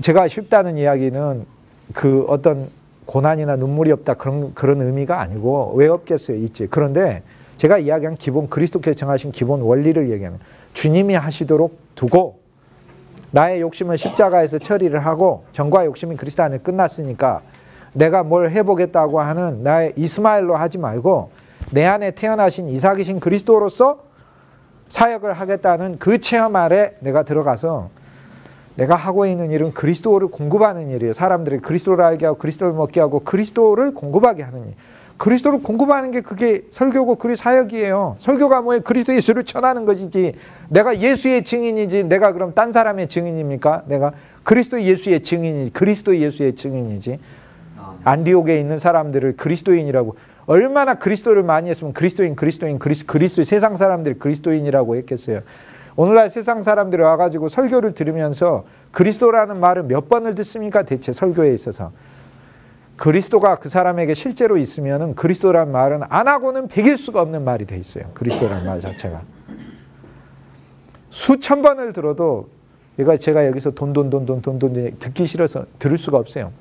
제가 쉽다는 이야기는 그 어떤 고난이나 눈물이 없다 그런 의미가 아니고, 왜 없겠어요? 있지. 그런데 제가 이야기한 기본, 그리스도께서 정하신 기본 원리를 얘기하면, 주님이 하시도록 두고 나의 욕심은 십자가에서 처리를 하고 정과 욕심이 그리스도 안에 끝났으니까 내가 뭘 해보겠다고 하는 나의 이스마엘로 하지 말고 내 안에 태어나신 이삭이신 그리스도로서 사역을 하겠다는 그 체험 아래 내가 들어가서 내가 하고 있는 일은 그리스도를 공급하는 일이에요. 사람들이 그리스도를 알게 하고 그리스도를 먹게 하고 그리스도를 공급하게 하는 일. 그리스도를 공급하는 게 그게 설교고 그리 사역이에요. 설교가 뭐예요? 그리스도 예수를 전하는 것이지. 내가 예수의 증인이지 내가 그럼 딴 사람의 증인입니까? 내가 그리스도 예수의 증인이지. 그리스도 예수의 증인이지. 안디옥에 있는 사람들을 그리스도인이라고 얼마나 그리스도를 많이 했으면 그리스도 세상 사람들이 그리스도인이라고 했겠어요. 오늘날 세상 사람들이 와가지고 설교를 들으면서 그리스도라는 말을 몇 번을 듣습니까? 대체 설교에 있어서. 그리스도가 그 사람에게 실제로 있으면은 그리스도라는 말은 안 하고는 배길 수가 없는 말이 돼 있어요. 그리스도라는 말 자체가. 수천 번을 들어도 제가 여기서 돈 듣기 싫어서 들을 수가 없어요.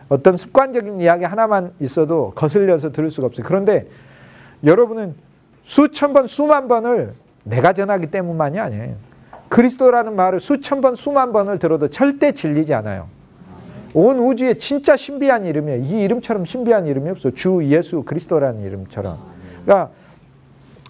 어떤 습관적인 이야기 하나만 있어도 거슬려서 들을 수가 없어요. 그런데 여러분은 수천 번, 수만 번을 내가 전하기 때문만이 아니에요. 그리스도라는 말을 수천 번, 수만 번을 들어도 절대 질리지 않아요. 온 우주에 진짜 신비한 이름이에요. 이 이름처럼 신비한 이름이 없어. 주 예수 그리스도라는 이름처럼. 그러니까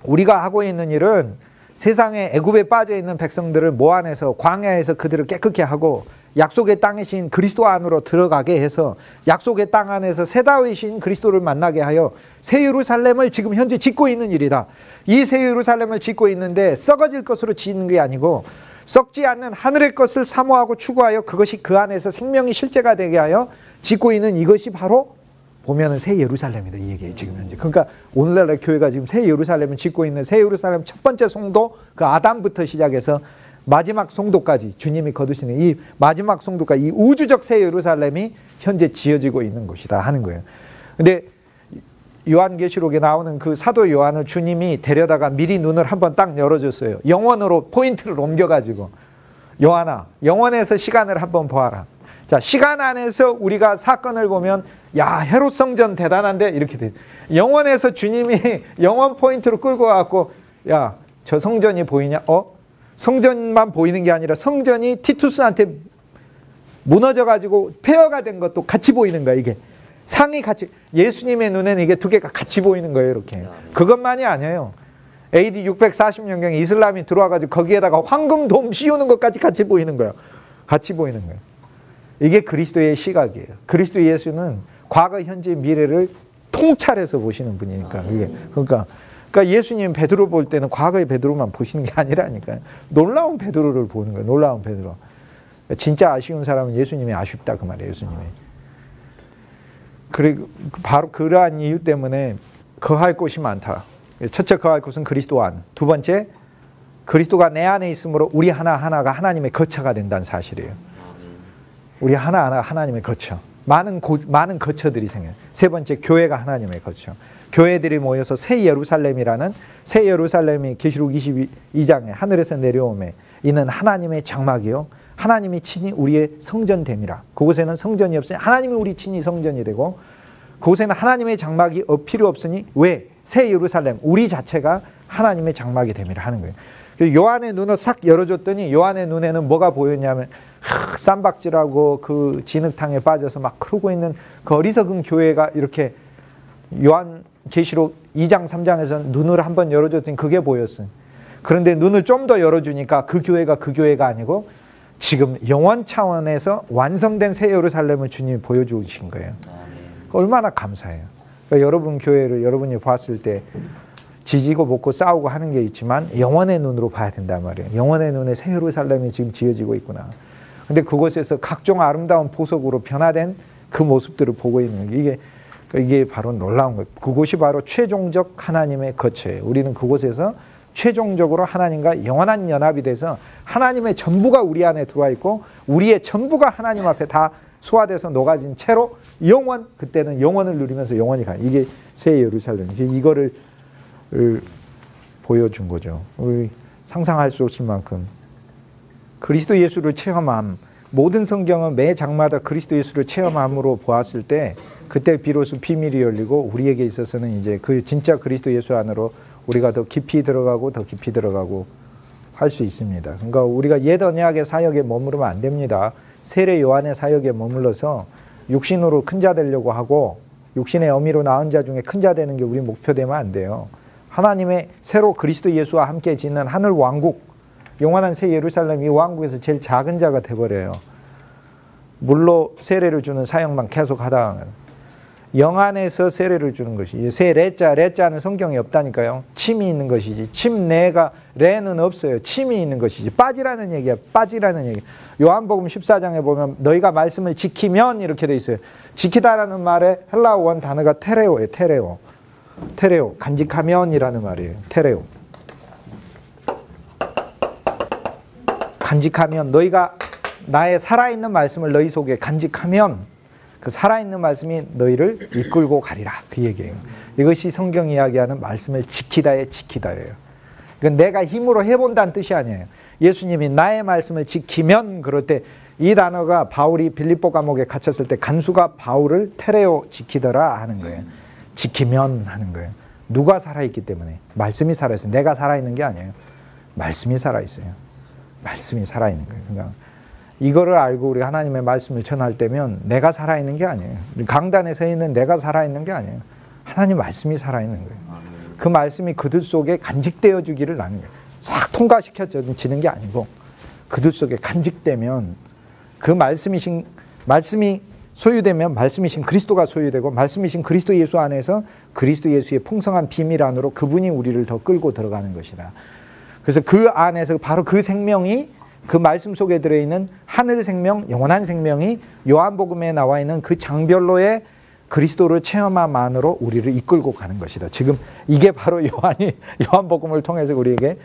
우리가 하고 있는 일은 세상에 애굽에 빠져 있는 백성들을 모아내서 광야에서 그들을 깨끗게 하고 약속의 땅이신 그리스도 안으로 들어가게 해서 약속의 땅 안에서 새 다윗이신 그리스도를 만나게 하여 새 예루살렘을 지금 현재 짓고 있는 일이다. 이 새 예루살렘을 짓고 있는데 썩어질 것으로 짓는 게 아니고 썩지 않는 하늘의 것을 사모하고 추구하여 그것이 그 안에서 생명이 실제가 되게 하여 짓고 있는 이것이 바로 보면은 새 예루살렘이다. 이 얘기예요. 지금 현재. 그러니까 오늘날 교회가 지금 새 예루살렘을 짓고 있는 새 예루살렘 첫 번째 성도 그 아담부터 시작해서 마지막 성도까지 주님이 거두시는 이 마지막 성도까지 이 우주적 새 예루살렘이 현재 지어지고 있는 곳이다 하는 거예요. 근데 요한계시록에 나오는 그 사도 요한을 주님이 데려다가 미리 눈을 한번 딱 열어줬어요. 영원으로 포인트를 옮겨가지고 요한아 영원에서 시간을 한번 보아라. 자, 시간 안에서 우리가 사건을 보면 야 헤롯 성전 대단한데 이렇게 돼. 영원에서 주님이 영원 포인트로 끌고 와갖고 야 저 성전이 보이냐? 성전만 보이는 게 아니라 성전이 티투스한테 무너져가지고 폐허가 된 것도 같이 보이는 거야. 이게 상이 같이 예수님의 눈에는 이게 두 개가 같이 보이는 거예요. 이렇게. 그것만이 아니에요. AD 640년경에 이슬람이 들어와가지고 거기에다가 황금돔 씌우는 것까지 같이 보이는 거예요. 같이 보이는 거예요. 이게 그리스도의 시각이에요. 그리스도 예수는 과거, 현재, 미래를 통찰해서 보시는 분이니까. 이게 그러니까 예수님 베드로 볼 때는 과거의 베드로만 보시는 게 아니라니까요. 놀라운 베드로를 보는 거예요. 놀라운 베드로. 진짜 아쉬운 사람은 예수님이 아쉽다 그 말이에요. 예수님이. 그리고 바로 그러한 이유 때문에 거할 곳이 많다. 첫째 거할 곳은 그리스도 안. 두 번째 그리스도가 내 안에 있으므로 우리 하나하나가 하나님의 거처가 된다는 사실이에요. 우리 하나하나가 하나님의 거처. 많은 거처들이 생겨요. 세 번째 교회가 하나님의 거처. 교회들이 모여서 새 예루살렘이라는 새 예루살렘이 계시록 22장에 하늘에서 내려오매 이는 하나님의 장막이요 하나님이 친히 우리의 성전됨이라. 그곳에는 성전이 없으니 하나님이 우리 친히 성전이 되고 그곳에는 하나님의 장막이 필요 없으니 왜? 새 예루살렘 우리 자체가 하나님의 장막이 됨이라 하는 거예요. 요한의 눈을 싹 열어줬더니 요한의 눈에는 뭐가 보였냐면 쌈박질하고 그 진흙탕에 빠져서 막 크고 있는 그 어리석은 교회가 이렇게 요한 계시록 2장 3장에서 눈을 한번 열어줬더니 그게 보였어요. 그런데 눈을 좀 더 열어주니까 그 교회가 아니고 지금 영원 차원에서 완성된 새 예루살렘을 주님이 보여주신 거예요. 얼마나 감사해요. 그러니까 여러분 교회를 여러분이 봤을 때 지지고 볶고 싸우고 하는 게 있지만 영원의 눈으로 봐야 된단 말이에요. 영원의 눈에 새 예루살렘이 지금 지어지고 있구나. 근데 그곳에서 각종 아름다운 보석으로 변화된 그 모습들을 보고 있는 게 이게 바로 놀라운 거예요. 그곳이 바로 최종적 하나님의 거처예요. 우리는 그곳에서 최종적으로 하나님과 영원한 연합이 돼서 하나님의 전부가 우리 안에 들어와 있고 우리의 전부가 하나님 앞에 다 소화돼서 녹아진 채로 영원, 그때는 영원을 누리면서 영원히 가는 이게 새 예루살렘. 이거를 보여준 거죠. 우리 상상할 수 없을 만큼 그리스도 예수를 체험함. 모든 성경은 매 장마다 그리스도 예수를 체험함으로 보았을 때 그때 비로소 비밀이 열리고 우리에게 있어서는 이제 그 진짜 그리스도 예수 안으로 우리가 더 깊이 들어가고 할 수 있습니다. 그러니까 우리가 옛 언약의 사역에 머무르면 안 됩니다. 세례 요한의 사역에 머물러서 육신으로 큰 자 되려고 하고 육신의 어미로 낳은 자 중에 큰 자 되는 게 우리 목표되면 안 돼요. 하나님의 새로 그리스도 예수와 함께 짓는 하늘 왕국, 영원한 새 예루살렘 이 왕국에서 제일 작은 자가 돼버려요. 물로 세례를 주는 사역만 계속 하다가는 영 안에서 세례를 주는 것이지. 세 레자는 성경에 없다니까요. 침이 있는 것이지. 침 내가 레는 없어요. 침이 있는 것이지. 빠지라는 얘기야. 빠지라는 얘기. 요한복음 14장에 보면 너희가 말씀을 지키면 이렇게 돼 있어요. 지키다라는 말에 헬라어 원 단어가 테레오예요. 테레오. 테레오. 간직하면이라는 말이에요. 테레오. 간직하면 너희가 나의 살아있는 말씀을 너희 속에 간직하면 그 살아있는 말씀이 너희를 이끌고 가리라. 그 얘기예요. 이것이 성경이 이야기하는 말씀을 지키다의 지키다예요. 그러니까 내가 힘으로 해본다는 뜻이 아니에요. 예수님이 나의 말씀을 지키면 그럴 때 이 단어가 바울이 빌립보 감옥에 갇혔을 때 간수가 바울을 테레오 지키더라 하는 거예요. 지키면 하는 거예요. 누가 살아있기 때문에. 말씀이 살아있어요. 내가 살아있는 게 아니에요. 말씀이 살아있어요. 말씀이 살아있는 거예요. 그러니까 이거를 알고 우리 하나님의 말씀을 전할 때면 내가 살아있는 게 아니에요. 강단에 서 있는 내가 살아있는 게 아니에요. 하나님 말씀이 살아있는 거예요. 그 말씀이 그들 속에 간직되어 주기를 나는 거예요. 싹 통과시켜지는 게 아니고 그들 속에 간직되면 그 말씀이 소유되면 말씀이신 그리스도가 소유되고 말씀이신 그리스도 예수 안에서 그리스도 예수의 풍성한 비밀 안으로 그분이 우리를 더 끌고 들어가는 것이다. 그래서 그 안에서 바로 그 생명이 그 말씀 속에 들어있는 하늘 생명, 영원한 생명이 요한복음에 나와 있는 그 장별로의 그리스도를 체험함만으로 우리를 이끌고 가는 것이다. 지금 이게 바로 요한복음을 통해서 우리에게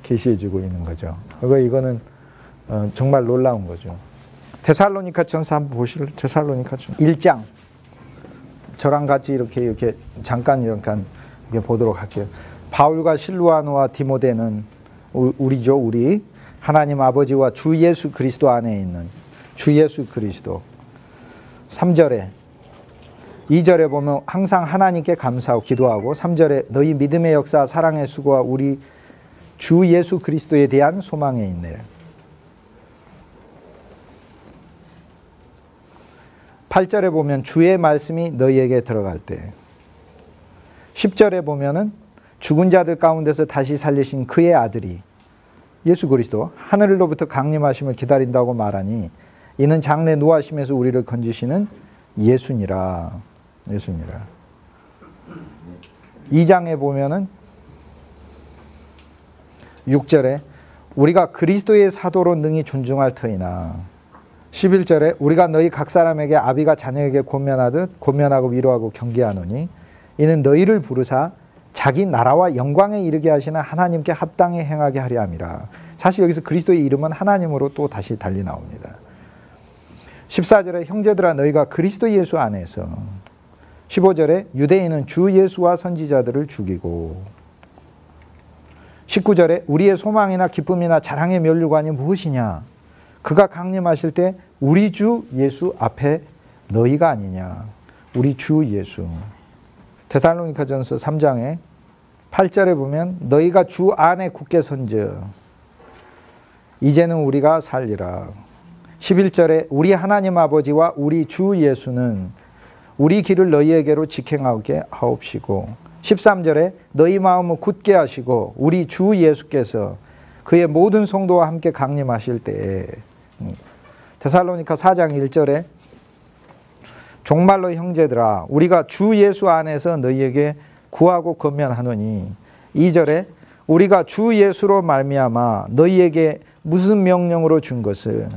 계시해주고 있는 거죠. 이거는 정말 놀라운 거죠. 데살로니가전서 한번 보실래요? 데살로니가전서 1장. 저랑 같이 이렇게 잠깐 이렇게 보도록 할게요. 바울과 실루아노와 디모데는 우리죠, 우리. 하나님 아버지와 주 예수 그리스도 안에 있는 주 예수 그리스도. 3절에 2절에 보면 항상 하나님께 감사하고 기도하고 3절에 너희 믿음의 역사 사랑의 수고와 우리 주 예수 그리스도에 대한 소망에 있네. 8절에 보면 주의 말씀이 너희에게 들어갈 때 10절에 보면은 죽은 자들 가운데서 다시 살리신 그의 아들이 예수 그리스도 하늘로부터 강림하심을 기다린다고 말하니 이는 장래 노하심에서 우리를 건지시는 예수니라. 예수니라. 2장에 보면은 6절에 우리가 그리스도의 사도로 능히 존중할 터이나 11절에 우리가 너희 각 사람에게 아비가 자녀에게 권면하듯 권면하고 위로하고 경계하노니 이는 너희를 부르사 자기 나라와 영광에 이르게 하시는 하나님께 합당히 행하게 하려 함이라. 사실 여기서 그리스도의 이름은 하나님으로 또 다시 달리 나옵니다. 14절에 형제들아 너희가 그리스도 예수 안에서 15절에 유대인은 주 예수와 선지자들을 죽이고 19절에 우리의 소망이나 기쁨이나 자랑의 면류관이 무엇이냐 그가 강림하실 때 우리 주 예수 앞에 너희가 아니냐. 우리 주 예수. 데살로니가전서 3장에 8절에 보면 너희가 주 안에 굳게 선져 이제는 우리가 살리라. 11절에 우리 하나님 아버지와 우리 주 예수는 우리 길을 너희에게로 직행하게 하옵시고 13절에 너희 마음을 굳게 하시고 우리 주 예수께서 그의 모든 성도와 함께 강림하실 때에 데살로니가 4장 1절에 종말로 형제들아 우리가 주 예수 안에서 너희에게 구하고 권면하노니 2절에 우리가 주 예수로 말미암아 너희에게 무슨 명령으로 준 것을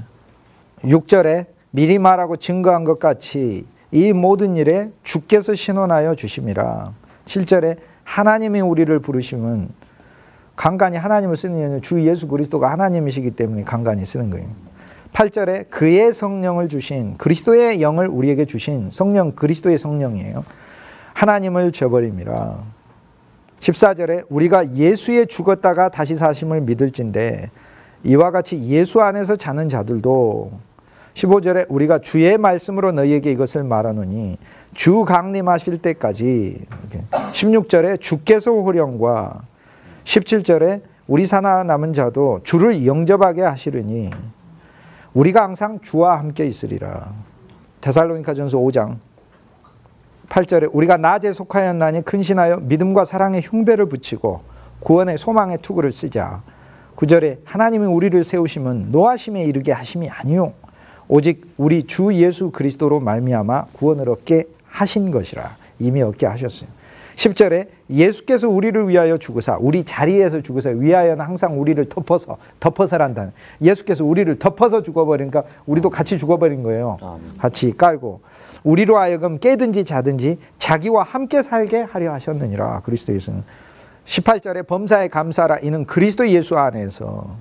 6절에 미리 말하고 증거한 것 같이 이 모든 일에 주께서 신원하여 주심이라. 7절에 하나님이 우리를 부르심은 간간히 하나님을 쓰는 이유는 주 예수 그리스도가 하나님이시기 때문에 간간히 쓰는 거예요. 8절에 그의 성령을 주신 그리스도의 영을 우리에게 주신 성령 그리스도의 성령이에요. 하나님을 저버림이라. 14절에 우리가 예수에 죽었다가 다시 사심을 믿을진데 이와 같이 예수 안에서 자는 자들도 15절에 우리가 주의 말씀으로 너희에게 이것을 말하노니 주 강림하실 때까지 16절에 주께서 호령과 17절에 우리 살아남은 자도 주를 영접하게 하시르니 우리가 항상 주와 함께 있으리라. 데살로니가전서 5장 8절에 우리가 낮에 속하였나니 근신하여 믿음과 사랑의 흉배를 붙이고 구원의 소망의 투구를 쓰자. 9절에 하나님이 우리를 세우심은 노하심에 이르게 하심이 아니요 오직 우리 주 예수 그리스도로 말미암아 구원을 얻게 하신 것이라. 이미 얻게 하셨어요. 10절에 예수께서 우리를 위하여 죽으사, 우리 자리에서 죽으사, 위하여는 항상 우리를 덮어서란다. 예수께서 우리를 덮어서 죽어버리니까 우리도 같이 죽어버린 거예요. 같이 깔고 우리로 하여금 깨든지 자든지 자기와 함께 살게 하려 하셨느니라. 그리스도 예수는. 18절에 범사에 감사하라, 이는 그리스도 예수 안에서.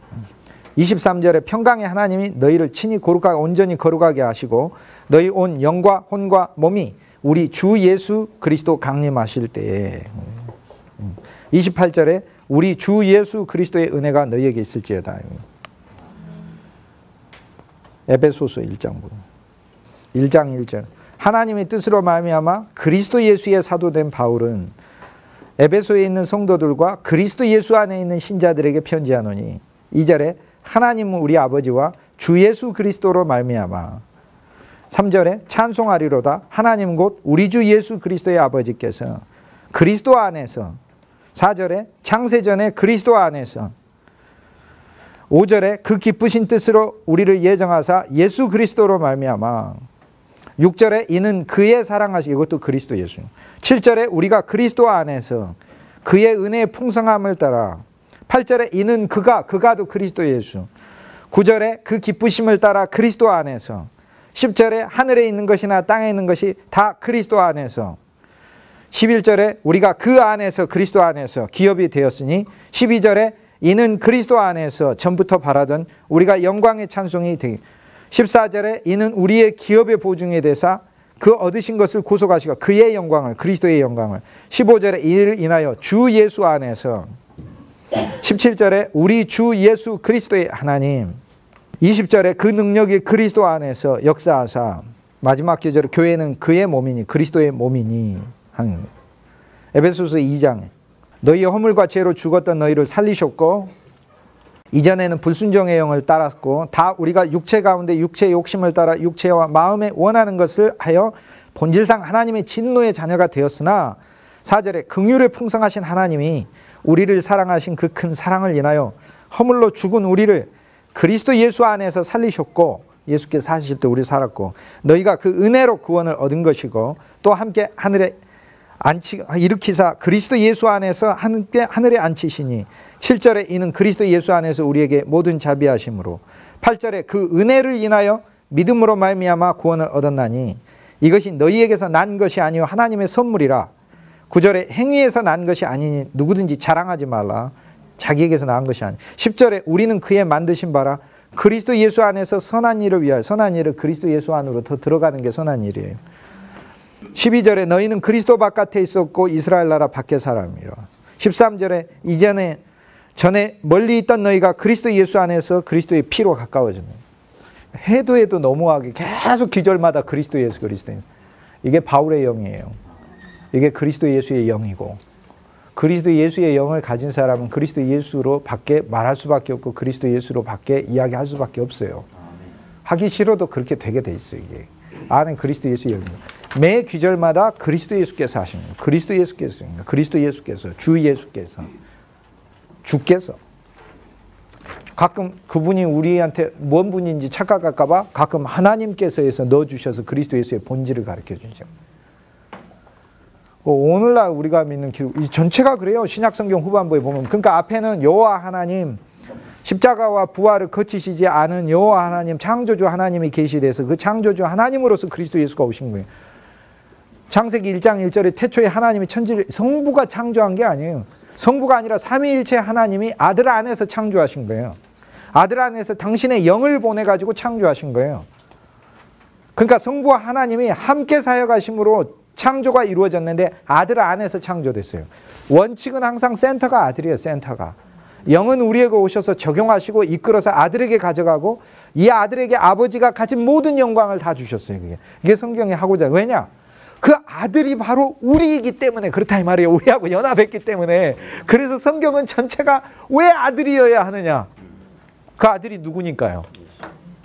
23절에 평강의 하나님이 너희를 친히 거룩하게 온전히 거룩하게 하시고 너희 온 영과 혼과 몸이 우리 주 예수 그리스도 강림하실 때에. 28절에 우리 주 예수 그리스도의 은혜가 너희에게 있을지어다. 에베소서 1장 1절. 하나님의 뜻으로 말미암아 그리스도 예수의 사도된 바울은 에베소에 있는 성도들과 그리스도 예수 안에 있는 신자들에게 편지하노니. 2절에 하나님은 우리 아버지와 주 예수 그리스도로 말미암아. 3절에 찬송하리로다 하나님 곧 우리 주 예수 그리스도의 아버지께서 그리스도 안에서. 4절에 창세전에 그리스도 안에서. 5절에 그 기쁘신 뜻으로 우리를 예정하사 예수 그리스도로 말미암아. 6절에 이는 그의 사랑하시, 이것도 그리스도 예수. 7절에 우리가 그리스도 안에서 그의 은혜의 풍성함을 따라. 8절에 이는 그가도 그리스도 예수. 9절에 그 기쁘심을 따라 그리스도 안에서. 10절에 하늘에 있는 것이나 땅에 있는 것이 다 그리스도 안에서. 11절에 우리가 그 안에서 그리스도 안에서 기업이 되었으니. 12절에 이는 그리스도 안에서 전부터 바라던 우리가 영광의 찬송이 되기. 14절에 이는 우리의 기업의 보증이 되사 그 얻으신 것을 구속하시고 그의 영광을, 그리스도의 영광을. 15절에 이를 인하여 주 예수 안에서. 17절에 우리 주 예수 그리스도의 하나님. 20절에 그 능력이 그리스도 안에서 역사하사. 마지막 계절에 교회는 그의 몸이니 그리스도의 몸이니 하는. 에베소서 2장에 너희의 허물과 죄로 죽었던 너희를 살리셨고, 이전에는 불순종의 영을 따랐고 다 우리가 육체 가운데 육체의 욕심을 따라 육체와 마음에 원하는 것을 하여 본질상 하나님의 진노의 자녀가 되었으나, 4절에 긍휼에 풍성하신 하나님이 우리를 사랑하신 그 큰 사랑을 인하여 허물로 죽은 우리를 그리스도 예수 안에서 살리셨고, 예수께서 사실 때 우리 살았고 너희가 그 은혜로 구원을 얻은 것이고 또 함께 하늘에 일으키사 그리스도 예수 안에서 함께 하늘에 앉히시니. 7절에 이는 그리스도 예수 안에서 우리에게 모든 자비하심으로. 8절에 그 은혜를 인하여 믿음으로 말미암아 구원을 얻었나니 이것이 너희에게서 난 것이 아니요 하나님의 선물이라. 9절에 행위에서 난 것이 아니니 누구든지 자랑하지 말라. 자기에게서 난 것이 아니. 10절에 우리는 그의 만드신 바라 그리스도 예수 안에서 선한 일을 위하여. 선한 일을 그리스도 예수 안으로 더 들어가는 게 선한 일이에요. 12절에 너희는 그리스도 바깥에 있었고 이스라엘 나라 밖에 사람이라. 13절에 전에 멀리 있던 너희가 그리스도 예수 안에서 그리스도의 피로 가까워졌네. 해도 너무하게 계속 기절마다 그리스도 예수 그리스도. 이게 바울의 영이에요. 이게 그리스도 예수의 영이고, 그리스도 예수의 영을 가진 사람은 그리스도 예수로 밖에 말할 수밖에 없고 그리스도 예수로 밖에 이야기할 수밖에 없어요. 하기 싫어도 그렇게 되게 돼 있어요. 이게 안에 그리스도 예수의 영입니다. 매 귀절마다 그리스도 예수께서 하시는 거예요. 그리스도 예수께서 주 예수께서 주께서. 가끔 그분이 우리한테 뭔 분인지 착각할까 봐 가끔 하나님께서 해서 넣어주셔서 그리스도 예수의 본질을 가르쳐 주죠. 오늘날 우리가 믿는 기독, 이 전체가 그래요. 신약성경 후반부에 보면. 그러니까 앞에는 여호와 하나님, 십자가와 부활을 거치시지 않은 여호와 하나님, 창조주 하나님이 계시돼서 그 창조주 하나님으로서 그리스도 예수가 오신 거예요. 창세기 1장 1절에 태초에 하나님이 천지를, 성부가 창조한 게 아니에요. 성부가 아니라 삼위일체 하나님이 아들 안에서 창조하신 거예요. 아들 안에서 당신의 영을 보내가지고 창조하신 거예요. 그러니까 성부와 하나님이 함께 사역하심으로 창조가 이루어졌는데 아들 안에서 창조됐어요. 원칙은 항상 센터가 아들이에요. 센터가. 영은 우리에게 오셔서 적용하시고 이끌어서 아들에게 가져가고 이 아들에게 아버지가 가진 모든 영광을 다 주셨어요. 이게 성경이 하고자. 왜냐? 그 아들이 바로 우리이기 때문에 그렇다 이 말이에요. 우리하고 연합했기 때문에. 그래서 성경은 전체가 왜 아들이어야 하느냐? 그 아들이 누구니까요?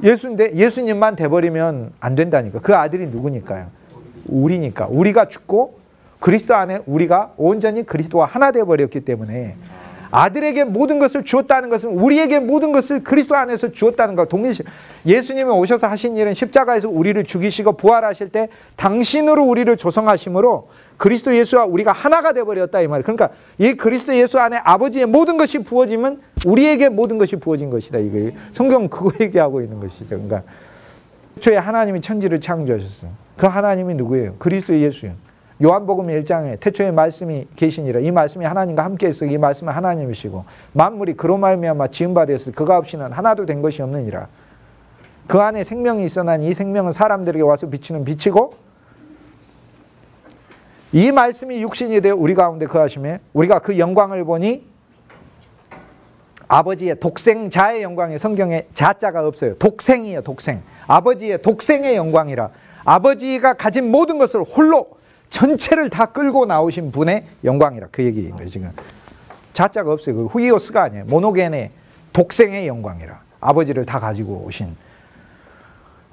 예수인데 예수님만 돼버리면 안 된다니까. 그 아들이 누구니까요? 우리니까. 우리가 죽고 그리스도 안에 우리가 온전히 그리스도와 하나 돼버렸기 때문에 아들에게 모든 것을 주었다는 것은 우리에게 모든 것을 그리스도 안에서 주었다는 것 동일시. 예수님이 오셔서 하신 일은 십자가에서 우리를 죽이시고 부활하실 때 당신으로 우리를 조성하심으로 그리스도 예수와 우리가 하나가 되어버렸다 이 말이에요. 그러니까 이 그리스도 예수 안에 아버지의 모든 것이 부어지면 우리에게 모든 것이 부어진 것이다. 이거 성경은 그거 얘기하고 있는 것이죠. 그러니까 애초에 하나님이 천지를 창조하셨어요. 그 하나님이 누구예요? 그리스도 예수예요. 요한복음 1장에 태초에 말씀이 계시니라. 이 말씀이 하나님과 함께 있어. 이 말씀은 하나님이시고 만물이 그로 말미암아 지은 바 되었으니 그가 없이는 하나도 된 것이 없느니라. 그 안에 생명이 있어나니 이 생명은 사람들에게 와서 비치는 빛이고 이 말씀이 육신이 되어 우리 가운데 거하심에 우리가 그 영광을 보니 아버지의 독생자의 영광에 성경에 자자가 없어요. 독생이에요. 독생. 아버지의 독생의 영광이라. 아버지가 가진 모든 것을 홀로 전체를 다 끌고 나오신 분의 영광이라. 그 얘기인 거예요. 지금 자자가 없어요. 그 후이오스가 아니에요. 모노겐의 독생의 영광이라. 아버지를 다 가지고 오신.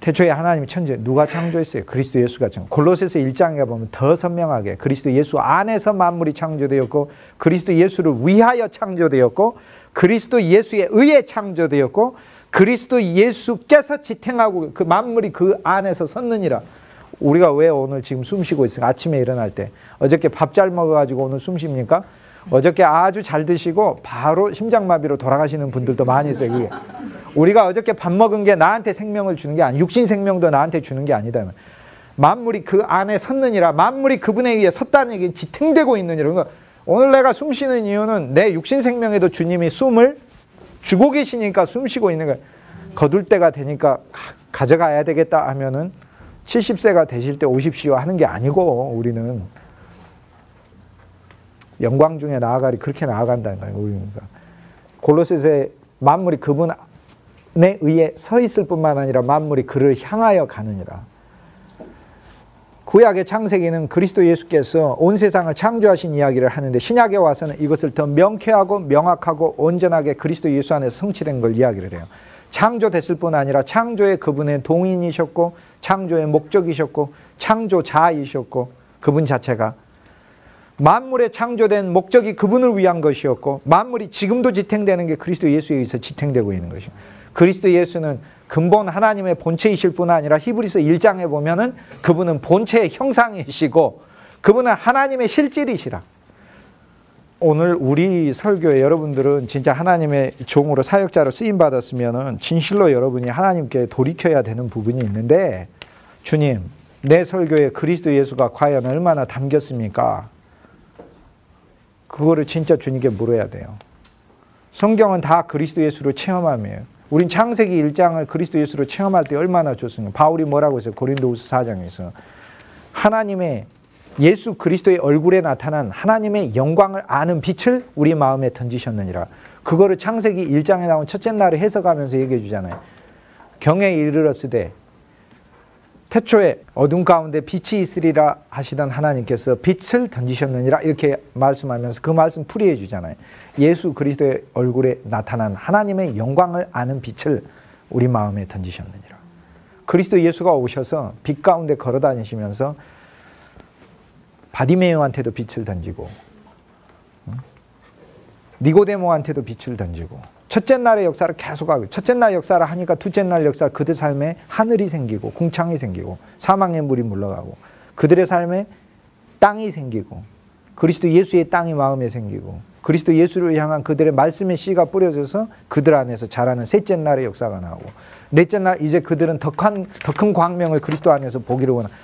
태초에 하나님이 천지 누가 창조했어요? 그리스도 예수가 창조. 골로새서 1장에 보면 더 선명하게 그리스도 예수 안에서 만물이 창조되었고 그리스도 예수를 위하여 창조되었고 그리스도 예수에 의해 창조되었고 그리스도 예수께서 지탱하고 그 만물이 그 안에서 섰느니라. 우리가 왜 오늘 지금 숨 쉬고 있어요? 아침에 일어날 때 어저께 밥 잘 먹어가지고 오늘 숨 쉽니까? 어저께 아주 잘 드시고 바로 심장마비로 돌아가시는 분들도 많이 있어요. 그게. 우리가 어저께 밥 먹은 게 나한테 생명을 주는 게 아니야. 육신 생명도 나한테 주는 게 아니다. 만물이 그 안에 섰느니라. 만물이 그분에 의해 섰다는 얘기는 지탱되고 있느니라. 그러니까 오늘 내가 숨 쉬는 이유는 내 육신 생명에도 주님이 숨을 주고 계시니까 숨 쉬고 있는 거야. 거둘 때가 되니까 가져가야 되겠다 하면은 70세가 되실 때 오십시오 하는 게 아니고 우리는 영광 중에 나아가리 그렇게 나아간다는 거예요. 우리가 골로새서에 만물이 그분에 의해 서 있을 뿐만 아니라 만물이 그를 향하여 가느니라. 구약의 창세기는 그리스도 예수께서 온 세상을 창조하신 이야기를 하는데 신약에 와서는 이것을 더 명쾌하고 명확하고 온전하게 그리스도 예수 안에서 성취된 걸 이야기를 해요. 창조됐을 뿐 아니라 창조의 그분의 동인이셨고 창조의 목적이셨고 창조자이셨고 그분 자체가 만물에 창조된 목적이 그분을 위한 것이었고 만물이 지금도 지탱되는 게 그리스도 예수에 의해서 지탱되고 있는 것이죠. 그리스도 예수는 근본 하나님의 본체이실 뿐 아니라 히브리서 1장에 보면은 그분은 본체의 형상이시고 그분은 하나님의 실질이시라. 오늘 우리 설교에 여러분들은 진짜 하나님의 종으로 사역자로 쓰임받았으면은 진실로 여러분이 하나님께 돌이켜야 되는 부분이 있는데 주님, 내 설교에 그리스도 예수가 과연 얼마나 담겼습니까? 그거를 진짜 주님께 물어야 돼요. 성경은 다 그리스도 예수를 체험함이에요. 우린 창세기 1장을 그리스도 예수로 체험할 때 얼마나 좋습니까? 바울이 뭐라고 했어요? 고린도후서 4장에서 하나님의 예수 그리스도의 얼굴에 나타난 하나님의 영광을 아는 빛을 우리 마음에 던지셨느니라. 그거를 창세기 1장에 나온 첫째 날을 해석하면서 얘기해 주잖아요. 경에 이르렀으되 태초에 어둠 가운데 빛이 있으리라 하시던 하나님께서 빛을 던지셨느니라 이렇게 말씀하면서 그 말씀 풀이해 주잖아요. 예수 그리스도의 얼굴에 나타난 하나님의 영광을 아는 빛을 우리 마음에 던지셨느니라. 그리스도 예수가 오셔서 빛 가운데 걸어 다니시면서 바디메오한테도 빛을 던지고 니고데모한테도 빛을 던지고 첫째 날의 역사를 계속하고 첫째 날 역사를 하니까 둘째 날 역사 그들 삶에 하늘이 생기고 궁창이 생기고 사망의 물이 물러가고 그들의 삶에 땅이 생기고 그리스도 예수의 땅이 마음에 생기고 그리스도 예수를 향한 그들의 말씀의 씨가 뿌려져서 그들 안에서 자라는 셋째 날의 역사가 나오고 넷째 날 이제 그들은 더 큰 광명을 그리스도 안에서 보기를 원하고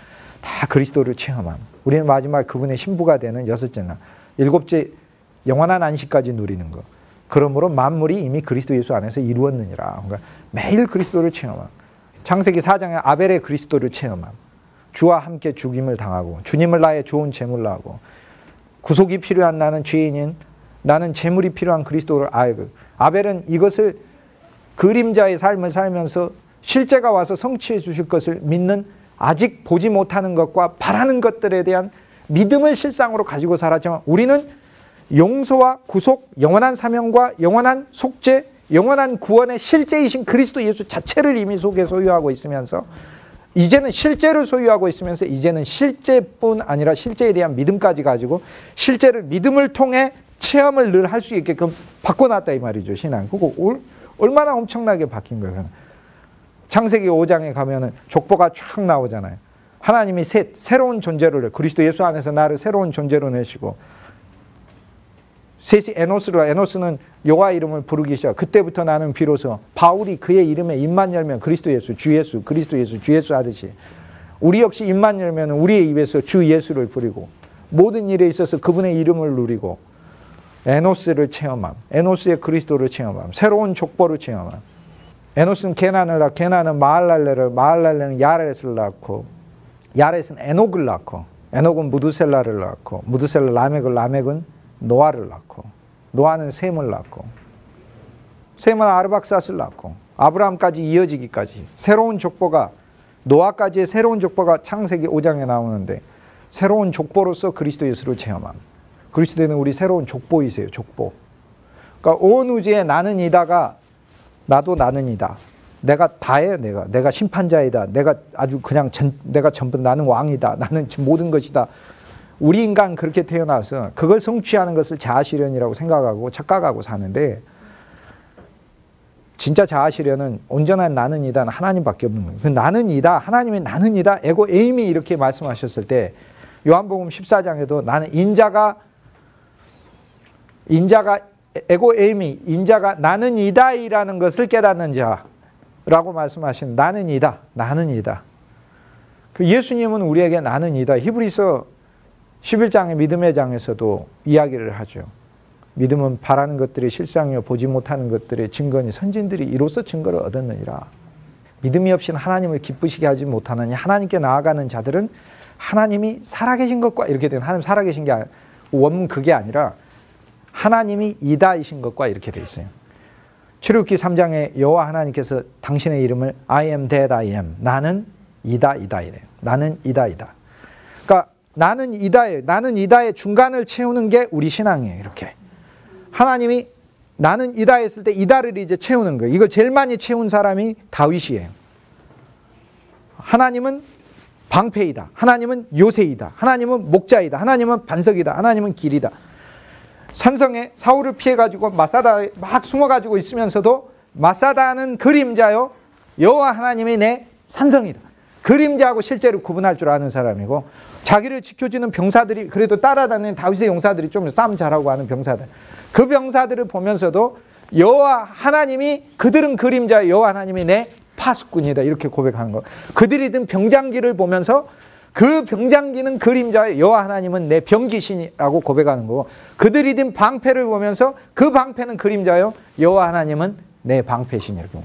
다 그리스도를 체험함. 우리는 마지막 그분의 신부가 되는 여섯째 날 일곱째 영원한 안식까지 누리는 것. 그러므로 만물이 이미 그리스도 예수 안에서 이루었느니라. 그러니까 매일 그리스도를 체험함. 창세기 4장에 아벨의 그리스도를 체험함. 주와 함께 죽임을 당하고 주님을 나의 좋은 제물로 하고 구속이 필요한 나는 죄인인 나는 제물이 필요한 그리스도를 알고 아벨은 이것을 그림자의 삶을 살면서 실제가 와서 성취해 주실 것을 믿는 아직 보지 못하는 것과 바라는 것들에 대한 믿음을 실상으로 가지고 살았지만 우리는 용서와 구속, 영원한 사명과 영원한 속죄, 영원한 구원의 실제이신 그리스도 예수 자체를 이미 속에 소유하고 있으면서 이제는 실제를 소유하고 있으면서 이제는 실제뿐 아니라 실제에 대한 믿음까지 가지고 실제를 믿음을 통해 체험을 늘 할 수 있게끔 바꿔놨다 이 말이죠. 신앙. 그거 얼마나 엄청나게 바뀐 거예요. 창세기 5장에 가면은 족보가 쫙 나오잖아요. 하나님이 새로운 존재를 그리스도 예수 안에서 나를 새로운 존재로 내시고 셋이 에노스는 여호와 이름을 부르기 시작. 그때부터 나는 비로소 바울이 그의 이름에 입만 열면 그리스도 예수, 주 예수, 그리스도 예수, 주 예수 하듯이 우리 역시 입만 열면 우리의 입에서 주 예수를 부리고 모든 일에 있어서 그분의 이름을 누리고 에노스를 체험함. 에노스의 그리스도를 체험함. 새로운 족보를 체험함. 에노스는 게난을 낳고 게난은 마할랄레를 마할랄레는 야렛을 낳고 야렛은 에녹을 낳고 에녹은 무드셀라를 낳고 무드셀라 라멕은 노아를 낳고 노아는 셈을 낳고 셈은 아르박삿을 낳고 아브라함까지 이어지기까지 새로운 족보가 노아까지의 새로운 족보가 창세기 5장에 나오는데 새로운 족보로서 그리스도 예수를 체험함. 그리스도는 우리 새로운 족보이세요. 족보. 그러니까 온 우주에 나는 이다가 나도 나는 이다. 내가 다예요. 내가 심판자이다. 내가 아주 그냥 내가 전부 나는 왕이다. 나는 모든 것이다. 우리 인간 그렇게 태어나서 그걸 성취하는 것을 자아실현이라고 생각하고 착각하고 사는데 진짜 자아실현은 온전한 나는 이다는 하나님밖에 없는 거예요. 그 나는 이다. 하나님의 나는 이다. 에고 에임이 이렇게 말씀하셨을 때 요한복음 14장에도 나는 인자가 에고 에임이 인자가 나는 이다이라는 것을 깨닫는 자라고 말씀하신 나는 이다. 나는 이다. 그 예수님은 우리에게 나는 이다. 히브리서 11장의 믿음의 장에서도 이야기를 하죠. 믿음은 바라는 것들이 실상이요 보지 못하는 것들의 증거니 선진들이 이로써 증거를 얻었느니라. 믿음이 없이는 하나님을 기쁘시게 하지 못하느니 하나님께 나아가는 자들은 하나님이 살아계신 것과 이렇게 된 하나님 살아계신 게 원문 그게 아니라 하나님이 이다이신 것과 이렇게 돼 있어요. 출애굽기 3장에 여호와 하나님께서 당신의 이름을 I am that I am 나는 이다 이래요. 나는 이다. 그러니까 나는 이다예요. 나는 이다의 중간을 채우는 게 우리 신앙이에요. 이렇게 하나님이 나는 이다 했을 때 이다를 이제 채우는 거예요. 이걸 제일 많이 채운 사람이 다윗이에요. 하나님은 방패이다. 하나님은 요새이다. 하나님은 목자이다. 하나님은 반석이다. 하나님은 길이다. 산성에 사울을 피해가지고 마사다에 막 숨어가지고 있으면서도 마사다는 그림자요. 여호와 하나님이 내 산성이다. 그림자하고 실제로 구분할 줄 아는 사람이고 자기를 지켜주는 병사들이 그래도 따라다니는 다윗의 용사들이 좀 싸움 잘하고 하는 병사들. 그 병사들을 보면서도 여호와 하나님이 그들은 그림자 여호와 하나님이 내 파수꾼이다 이렇게 고백하는 거. 그들이 든 병장기를 보면서 그 병장기는 그림자 여호와 하나님은 내 병기신이라고 고백하는 거고 그들이 든 방패를 보면서 그 방패는 그림자요 여호와 하나님은 내 방패신 이렇게.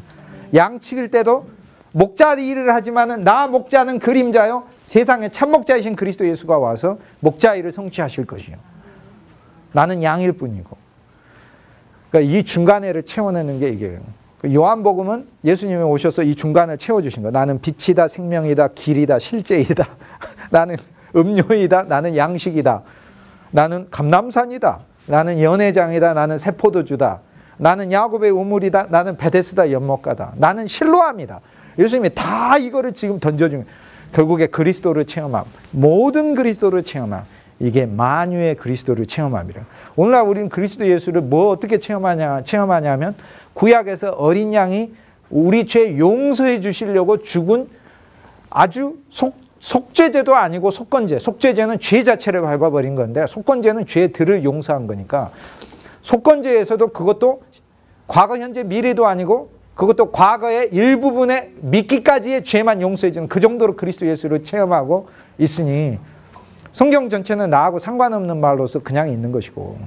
양치길 때도 목자 일을 하지만은 나 목자는 그림자요 세상에 참 목자이신 그리스도 예수가 와서 목자 일을 성취하실 것이요. 나는 양일 뿐이고. 그러니까 이 중간에를 채워내는 게 이게 요한복음은 예수님이 오셔서 이 중간을 채워주신 거예요. 나는 빛이다, 생명이다, 길이다, 실제이다. 나는 음료이다, 나는 양식이다. 나는 감람산이다. 나는 연회장이다. 나는 세포도주다. 나는 야곱의 우물이다. 나는 베데스다 연못가다. 나는 실로암이다. 예수님이 다 이거를 지금 던져준 거예요. 결국에 그리스도를 체험함. 모든 그리스도를 체험함. 이게 만유의 그리스도를 체험함이라. 오늘날 우리는 그리스도 예수를 뭐 어떻게 체험하냐면 구약에서 어린 양이 우리 죄 용서해 주시려고 죽은 아주 속죄제도 아니고 속건제. 속죄제는 죄 자체를 밟아버린 건데 속건제는 죄들을 용서한 거니까 속건제에서도 그것도 과거, 현재, 미래도 아니고 그것도 과거의 일부분의 미끼까지의 죄만 용서해 주는 그 정도로 그리스도 예수를 체험하고 있으니 성경 전체는 나하고 상관없는 말로서 그냥 있는 것이고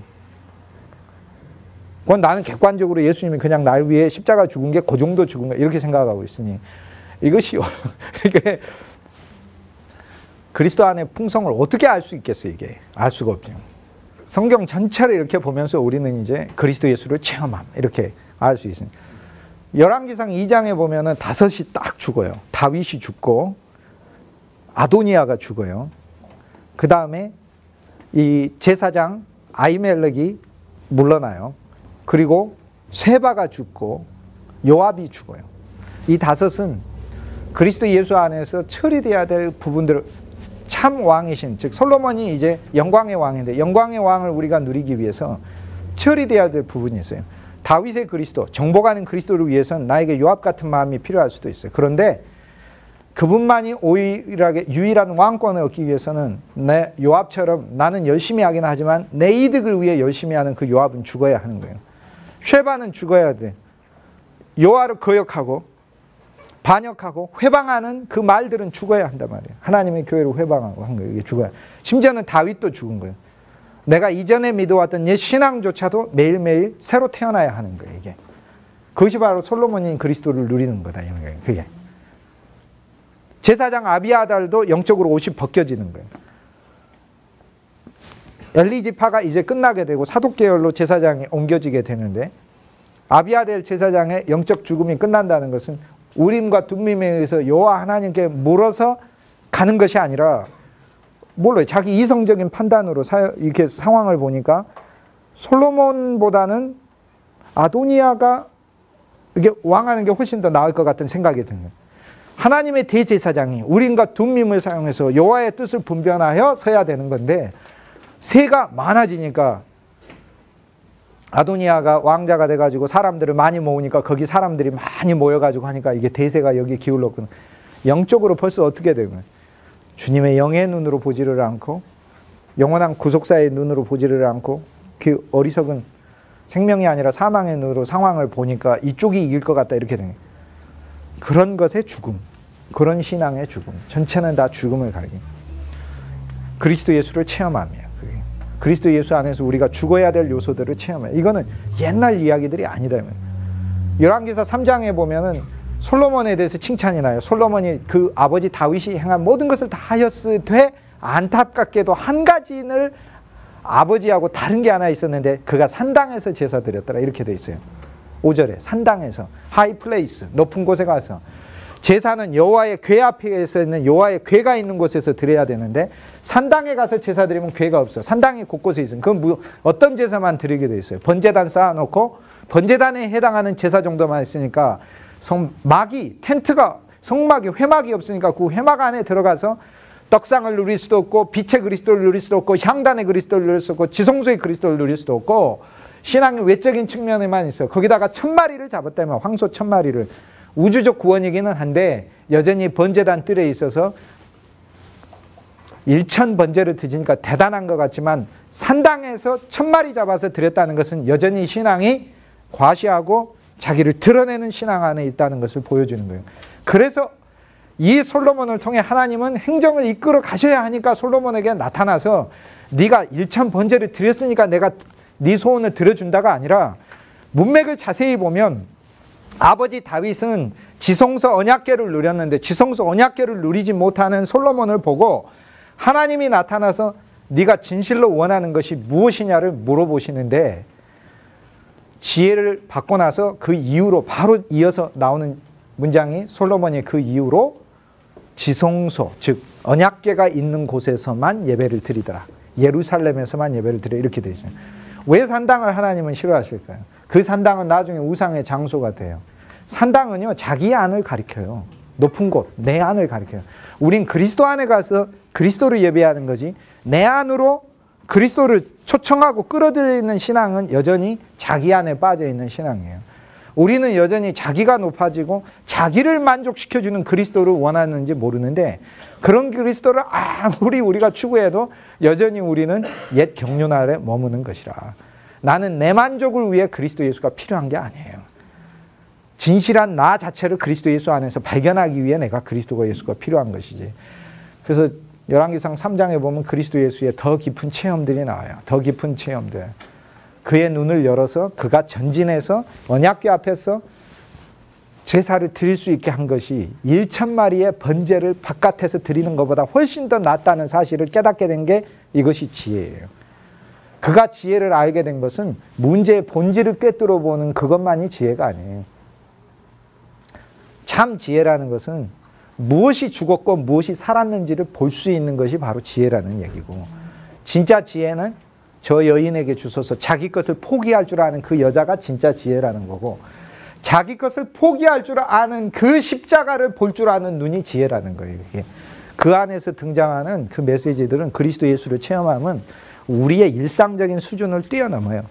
그건 나는 객관적으로 예수님이 그냥 날 위해 십자가 죽은 게 그 정도 죽은 거 이렇게 생각하고 있으니 이것이 이게 그리스도 안의 풍성을 어떻게 알 수 있겠어요. 이게 알 수가 없죠. 성경 전체를 이렇게 보면서 우리는 이제 그리스도 예수를 체험함 이렇게 알 수 있습니다. 열왕기상 2장에 보면은 다섯이 딱 죽어요. 다윗이 죽고 아도니아가 죽어요. 그 다음에 이 제사장 아히멜렉이 물러나요. 그리고 세바가 죽고 요압이 죽어요. 이 다섯은 그리스도 예수 안에서 처리돼야 될 부분들을 참 왕이신, 즉 솔로몬이 이제 영광의 왕인데 영광의 왕을 우리가 누리기 위해서 처리돼야 될 부분이 있어요. 다윗의 그리스도, 정복하는 그리스도를 위해서는 나에게 요압 같은 마음이 필요할 수도 있어요. 그런데 그분만이 유일한 왕권을 얻기 위해서는 내 요압처럼 나는 열심히 하긴 하지만 내 이득을 위해 열심히 하는 그 요압은 죽어야 하는 거예요. 쉐바는 죽어야 돼. 여호와를 거역하고 반역하고 회방하는 그 말들은 죽어야 한단 말이에요. 하나님의 교회를 회방하고 한 거예요. 이게 죽어야. 심지어는 다윗도 죽은 거예요. 내가 이전에 믿어왔던 옛 신앙조차도 매일매일 새로 태어나야 하는 거예요. 이게. 그것이 바로 솔로몬이 그리스도를 누리는 거다. 이런 거예요. 그게. 제사장 아비아달도 영적으로 옷이 벗겨지는 거예요. 엘리지파가 이제 끝나게 되고 사독계열로 제사장이 옮겨지게 되는데 아비아델 제사장의 영적 죽음이 끝난다는 것은 우림과 둠밈에 의해서 여호와 하나님께 물어서 가는 것이 아니라 몰라요. 자기 이성적인 판단으로 이렇게 상황을 보니까 솔로몬보다는 아도니아가 이게 왕하는 게 훨씬 더 나을 것 같은 생각이 드는 거예요. 하나님의 대제사장이 우림과 둠밈을 사용해서 여호와의 뜻을 분별하여 서야 되는 건데 세가 많아지니까 아도니아가 왕자가 돼가지고 사람들을 많이 모으니까 거기 사람들이 많이 모여가지고 하니까 이게 대세가 여기 기울었구나. 영적으로 벌써 어떻게 되면 주님의 영의 눈으로 보지를 않고 영원한 구속사의 눈으로 보지를 않고 그 어리석은 생명이 아니라 사망의 눈으로 상황을 보니까 이쪽이 이길 것 같다 이렇게 되는 그런 것의 죽음, 그런 신앙의 죽음, 전체는 다 죽음을 가리킵니다. 그리스도 예수를 체험함이에요. 그리스도 예수 안에서 우리가 죽어야 될 요소들을 체험해요. 이거는 옛날 이야기들이 아니다. 열왕기사 3장에 보면은 솔로몬에 대해서 칭찬이 나요. 솔로몬이 그 아버지 다윗이 행한 모든 것을 다 하였으되 안타깝게도 한 가지는 아버지하고 다른 게 하나 있었는데 그가 산당에서 제사 드렸더라 이렇게 돼 있어요. 5절에 산당에서 하이 플레이스 높은 곳에 가서 제사는 여호와의 궤 앞에서 있는 여호와의 궤가 있는 곳에서 드려야 되는데 산당에 가서 제사 드리면 궤가 없어. 산당이 곳곳에 있으면 그건 어떤 제사만 드리게 돼 있어요. 번제단 쌓아놓고 번제단에 해당하는 제사 정도만 있으니까 성막이 텐트가 성막이 회막이 없으니까 그 회막 안에 들어가서 떡상을 누릴 수도 없고 빛의 그리스도를 누릴 수도 없고 향단의 그리스도를 누릴 수도 없고 지성소의 그리스도를 누릴 수도 없고 신앙의 외적인 측면에만 있어요. 거기다가 1000마리를 잡았다면 황소 1000마리를 우주적 구원이기는 한데 여전히 번제단 뜰에 있어서 1000번제를 드리니까 대단한 것 같지만 산당에서 1000마리 잡아서 드렸다는 것은 여전히 신앙이 과시하고 자기를 드러내는 신앙 안에 있다는 것을 보여주는 거예요. 그래서 이 솔로몬을 통해 하나님은 행정을 이끌어 가셔야 하니까 솔로몬에게 나타나서 네가 1000번제를 드렸으니까 내가 네 소원을 들어준다가 아니라 문맥을 자세히 보면 아버지 다윗은 지성소 언약궤를 누렸는데 지성소 언약궤를 누리지 못하는 솔로몬을 보고 하나님이 나타나서 네가 진실로 원하는 것이 무엇이냐를 물어보시는데 지혜를 받고 나서 그 이후로 바로 이어서 나오는 문장이 솔로몬이 그 이후로 지성소 즉 언약궤가 있는 곳에서만 예배를 드리더라. 예루살렘에서만 예배를 드려 이렇게 되어 있어요. 왜 산당을 하나님은 싫어하실까요? 그 산당은 나중에 우상의 장소가 돼요. 산당은요 자기 안을 가리켜요. 높은 곳, 내 안을 가리켜요. 우린 그리스도 안에 가서 그리스도를 예배하는 거지 내 안으로 그리스도를 초청하고 끌어들이는 신앙은 여전히 자기 안에 빠져있는 신앙이에요. 우리는 여전히 자기가 높아지고 자기를 만족시켜주는 그리스도를 원하는지 모르는데 그런 그리스도를 아무리 우리가 추구해도 여전히 우리는 옛 경륜 아래 머무는 것이라. 나는 내 만족을 위해 그리스도 예수가 필요한 게 아니에요. 진실한 나 자체를 그리스도 예수 안에서 발견하기 위해 내가 그리스도 예수가 필요한 것이지. 그래서 열왕기상 3장에 보면 그리스도 예수의 더 깊은 체험들이 나와요. 더 깊은 체험들. 그의 눈을 열어서 그가 전진해서 언약궤 앞에서 제사를 드릴 수 있게 한 것이 1000마리의 번제를 바깥에서 드리는 것보다 훨씬 더 낫다는 사실을 깨닫게 된 게 이것이 지혜예요. 그가 지혜를 알게 된 것은 문제의 본질을 꿰뚫어 보는 그것만이 지혜가 아니에요. 참 지혜라는 것은 무엇이 죽었고 무엇이 살았는지를 볼 수 있는 것이 바로 지혜라는 얘기고 진짜 지혜는 저 여인에게 주소서 자기 것을 포기할 줄 아는 그 여자가 진짜 지혜라는 거고 자기 것을 포기할 줄 아는 그 십자가를 볼 줄 아는 눈이 지혜라는 거예요. 이게. 그 안에서 등장하는 그 메시지들은 그리스도 예수를 체험하면 우리의 일상적인 수준을 뛰어넘어요.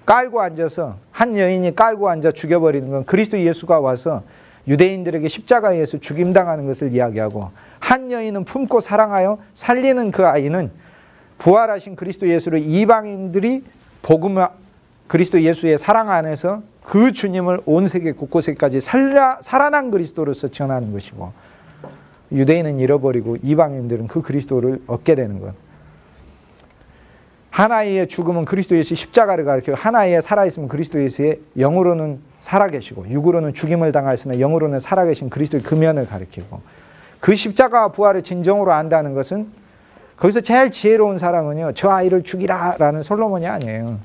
깔고 앉아서 한 여인이 깔고 앉아 죽여버리는 건 그리스도 예수가 와서 유대인들에게 십자가에서 죽임당하는 것을 이야기하고, 한 여인은 품고 사랑하여 살리는 그 아이는 부활하신 그리스도 예수를 이방인들이 복음 그리스도 예수의 사랑 안에서 그 주님을 온 세계 곳곳에까지 살아난 그리스도로서 전하는 것이고, 유대인은 잃어버리고 이방인들은 그 그리스도를 얻게 되는 것. 한 아이의 죽음은 그리스도 예수의 십자가를 가리키고, 한 아이의 살아있으면 그리스도 예수의 영으로는 살아계시고 육으로는 죽임을 당하였으나 영으로는 살아계신 그리스도의 금연을 가리키고, 그 십자가와 부활을 진정으로 안다는 것은, 거기서 제일 지혜로운 사람은요, 저 아이를 죽이라 라는 솔로몬이 아니에요.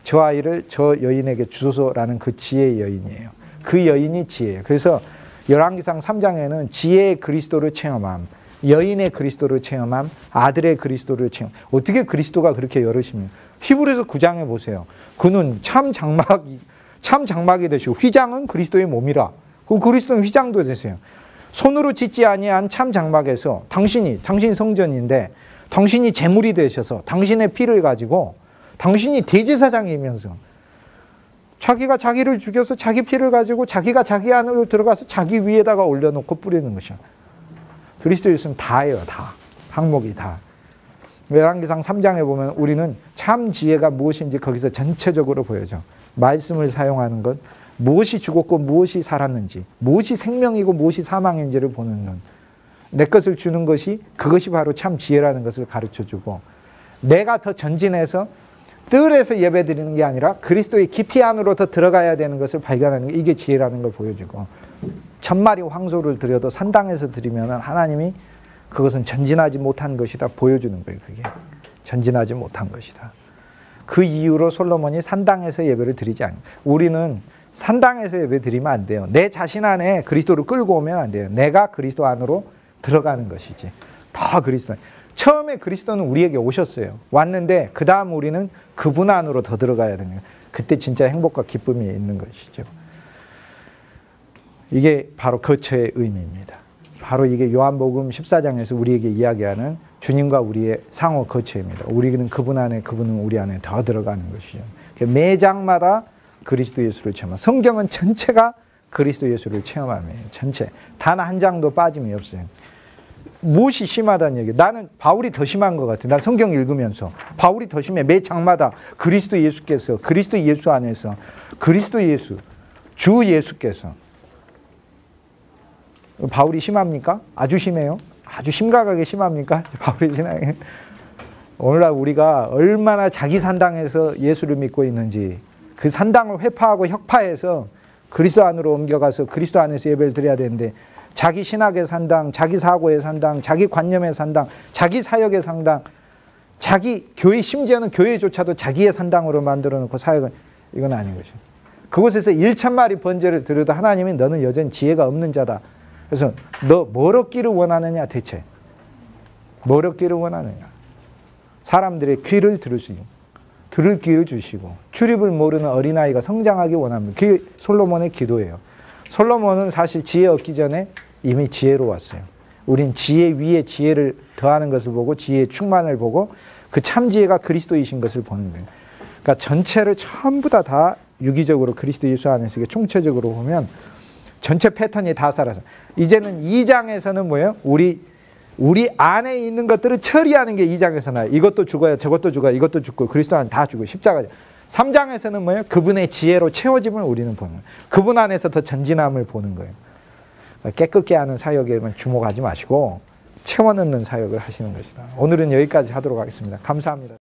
저 아이를 저 여인에게 주소서라는 그 지혜의 여인이에요. 그 여인이 지혜예요. 그래서 열왕기상 3장에는 지혜의 그리스도를 체험함, 여인의 그리스도를 체험함, 아들의 그리스도를 체험. 어떻게 그리스도가 그렇게 여럿입니까? 히브리서 9장에 보세요. 그는 참 장막이 되시고 휘장은 그리스도의 몸이라. 그 그리스도는 휘장도 되세요. 손으로 짓지 아니한 참 장막에서 당신 성전인데 당신이 제물이 되셔서 당신의 피를 가지고 당신이 대제사장이면서 자기가 자기를 죽여서 자기 피를 가지고 자기가 자기 안으로 들어가서 자기 위에다가 올려놓고 뿌리는 것이야. 그리스도 예수는 다예요. 다. 항목이 다. 열왕기상 3장에 보면 우리는 참 지혜가 무엇인지 거기서 전체적으로 보여줘. 말씀을 사용하는 것, 무엇이 죽었고 무엇이 살았는지, 무엇이 생명이고 무엇이 사망인지를 보는 눈. 내 것을 주는 것이, 그것이 바로 참 지혜라는 것을 가르쳐주고, 내가 더 전진해서 뜰에서 예배드리는 게 아니라 그리스도의 깊이 안으로 더 들어가야 되는 것을 발견하는 게, 이게 지혜라는 걸 보여주고, 1000마리 황소를 드려도 산당에서 드리면 하나님이 그것은 전진하지 못한 것이다 보여주는 거예요. 그게 전진하지 못한 것이다. 그 이유로 솔로몬이 산당에서 예배를 드리지 않아요. 우리는 산당에서 예배 드리면 안 돼요. 내 자신 안에 그리스도를 끌고 오면 안 돼요. 내가 그리스도 안으로 들어가는 것이지. 다 그리스도. 처음에 그리스도는 우리에게 오셨어요. 왔는데 그 다음 우리는 그분 안으로 더 들어가야 됩니다. 그때 진짜 행복과 기쁨이 있는 것이죠. 이게 바로 거처의 의미입니다. 바로 이게 요한복음 14장에서 우리에게 이야기하는 주님과 우리의 상호 거처입니다. 우리는 그분 안에, 그분은 우리 안에 더 들어가는 것이죠. 매장마다 그리스도 예수를 체험합니다. 성경은 전체가 그리스도 예수를 체험함이에요. 전체. 단 한 장도 빠짐이 없어요. 무엇이 심하다는 얘기. 나는 바울이 더 심한 것 같아. 난 성경 읽으면서 바울이 더 심해. 매 장마다 그리스도 예수께서, 그리스도 예수 안에서, 그리스도 예수, 주 예수께서. 바울이 심합니까? 아주 심해요. 아주 심각하게 심합니까? 바울이 심하게. 오늘날 우리가 얼마나 자기 산당에서 예수를 믿고 있는지, 그 산당을 회파하고 혁파해서 그리스도 안으로 옮겨가서 그리스도 안에서 예배를 드려야 되는데, 자기 신학의 산당, 자기 사고의 산당, 자기 관념의 산당, 자기 사역의 산당, 자기 교회, 심지어는 교회조차도 자기의 산당으로 만들어 놓고 사역은, 이건 아닌 것이죠. 그곳에서 1000마리 번제를 드려도 하나님이 너는 여전히 지혜가 없는 자다. 그래서 너 뭘 얻기를 원하느냐 대체? 뭘 얻기를 원하느냐? 사람들의 귀를 들을 귀를 주시고 출입을 모르는 어린아이가 성장하기 원합니다. 그게 솔로몬의 기도예요. 솔로몬은 사실 지혜 얻기 전에 이미 지혜로 왔어요. 우린 지혜 위에 지혜를 더하는 것을 보고 지혜의 충만을 보고 그 참 지혜가 그리스도이신 것을 보는 거예요. 그러니까 전체를 전부 다 유기적으로 그리스도 예수 안에서 총체적으로 보면 전체 패턴이 다 살아서, 이제는 2장에서는 뭐예요? 우리 안에 있는 것들을 처리하는 게 2장에서 나요. 이것도 죽어야 저것도 죽어야 이것도 죽고 그리스도 안에 다 죽고 십자가. 3장에서는 뭐예요? 그분의 지혜로 채워짐을 우리는 보는 거예요. 그분 안에서 더 전진함을 보는 거예요. 깨끗게 하는 사역에만 주목하지 마시고 채워넣는 사역을 하시는 것이다. 오늘은 여기까지 하도록 하겠습니다. 감사합니다.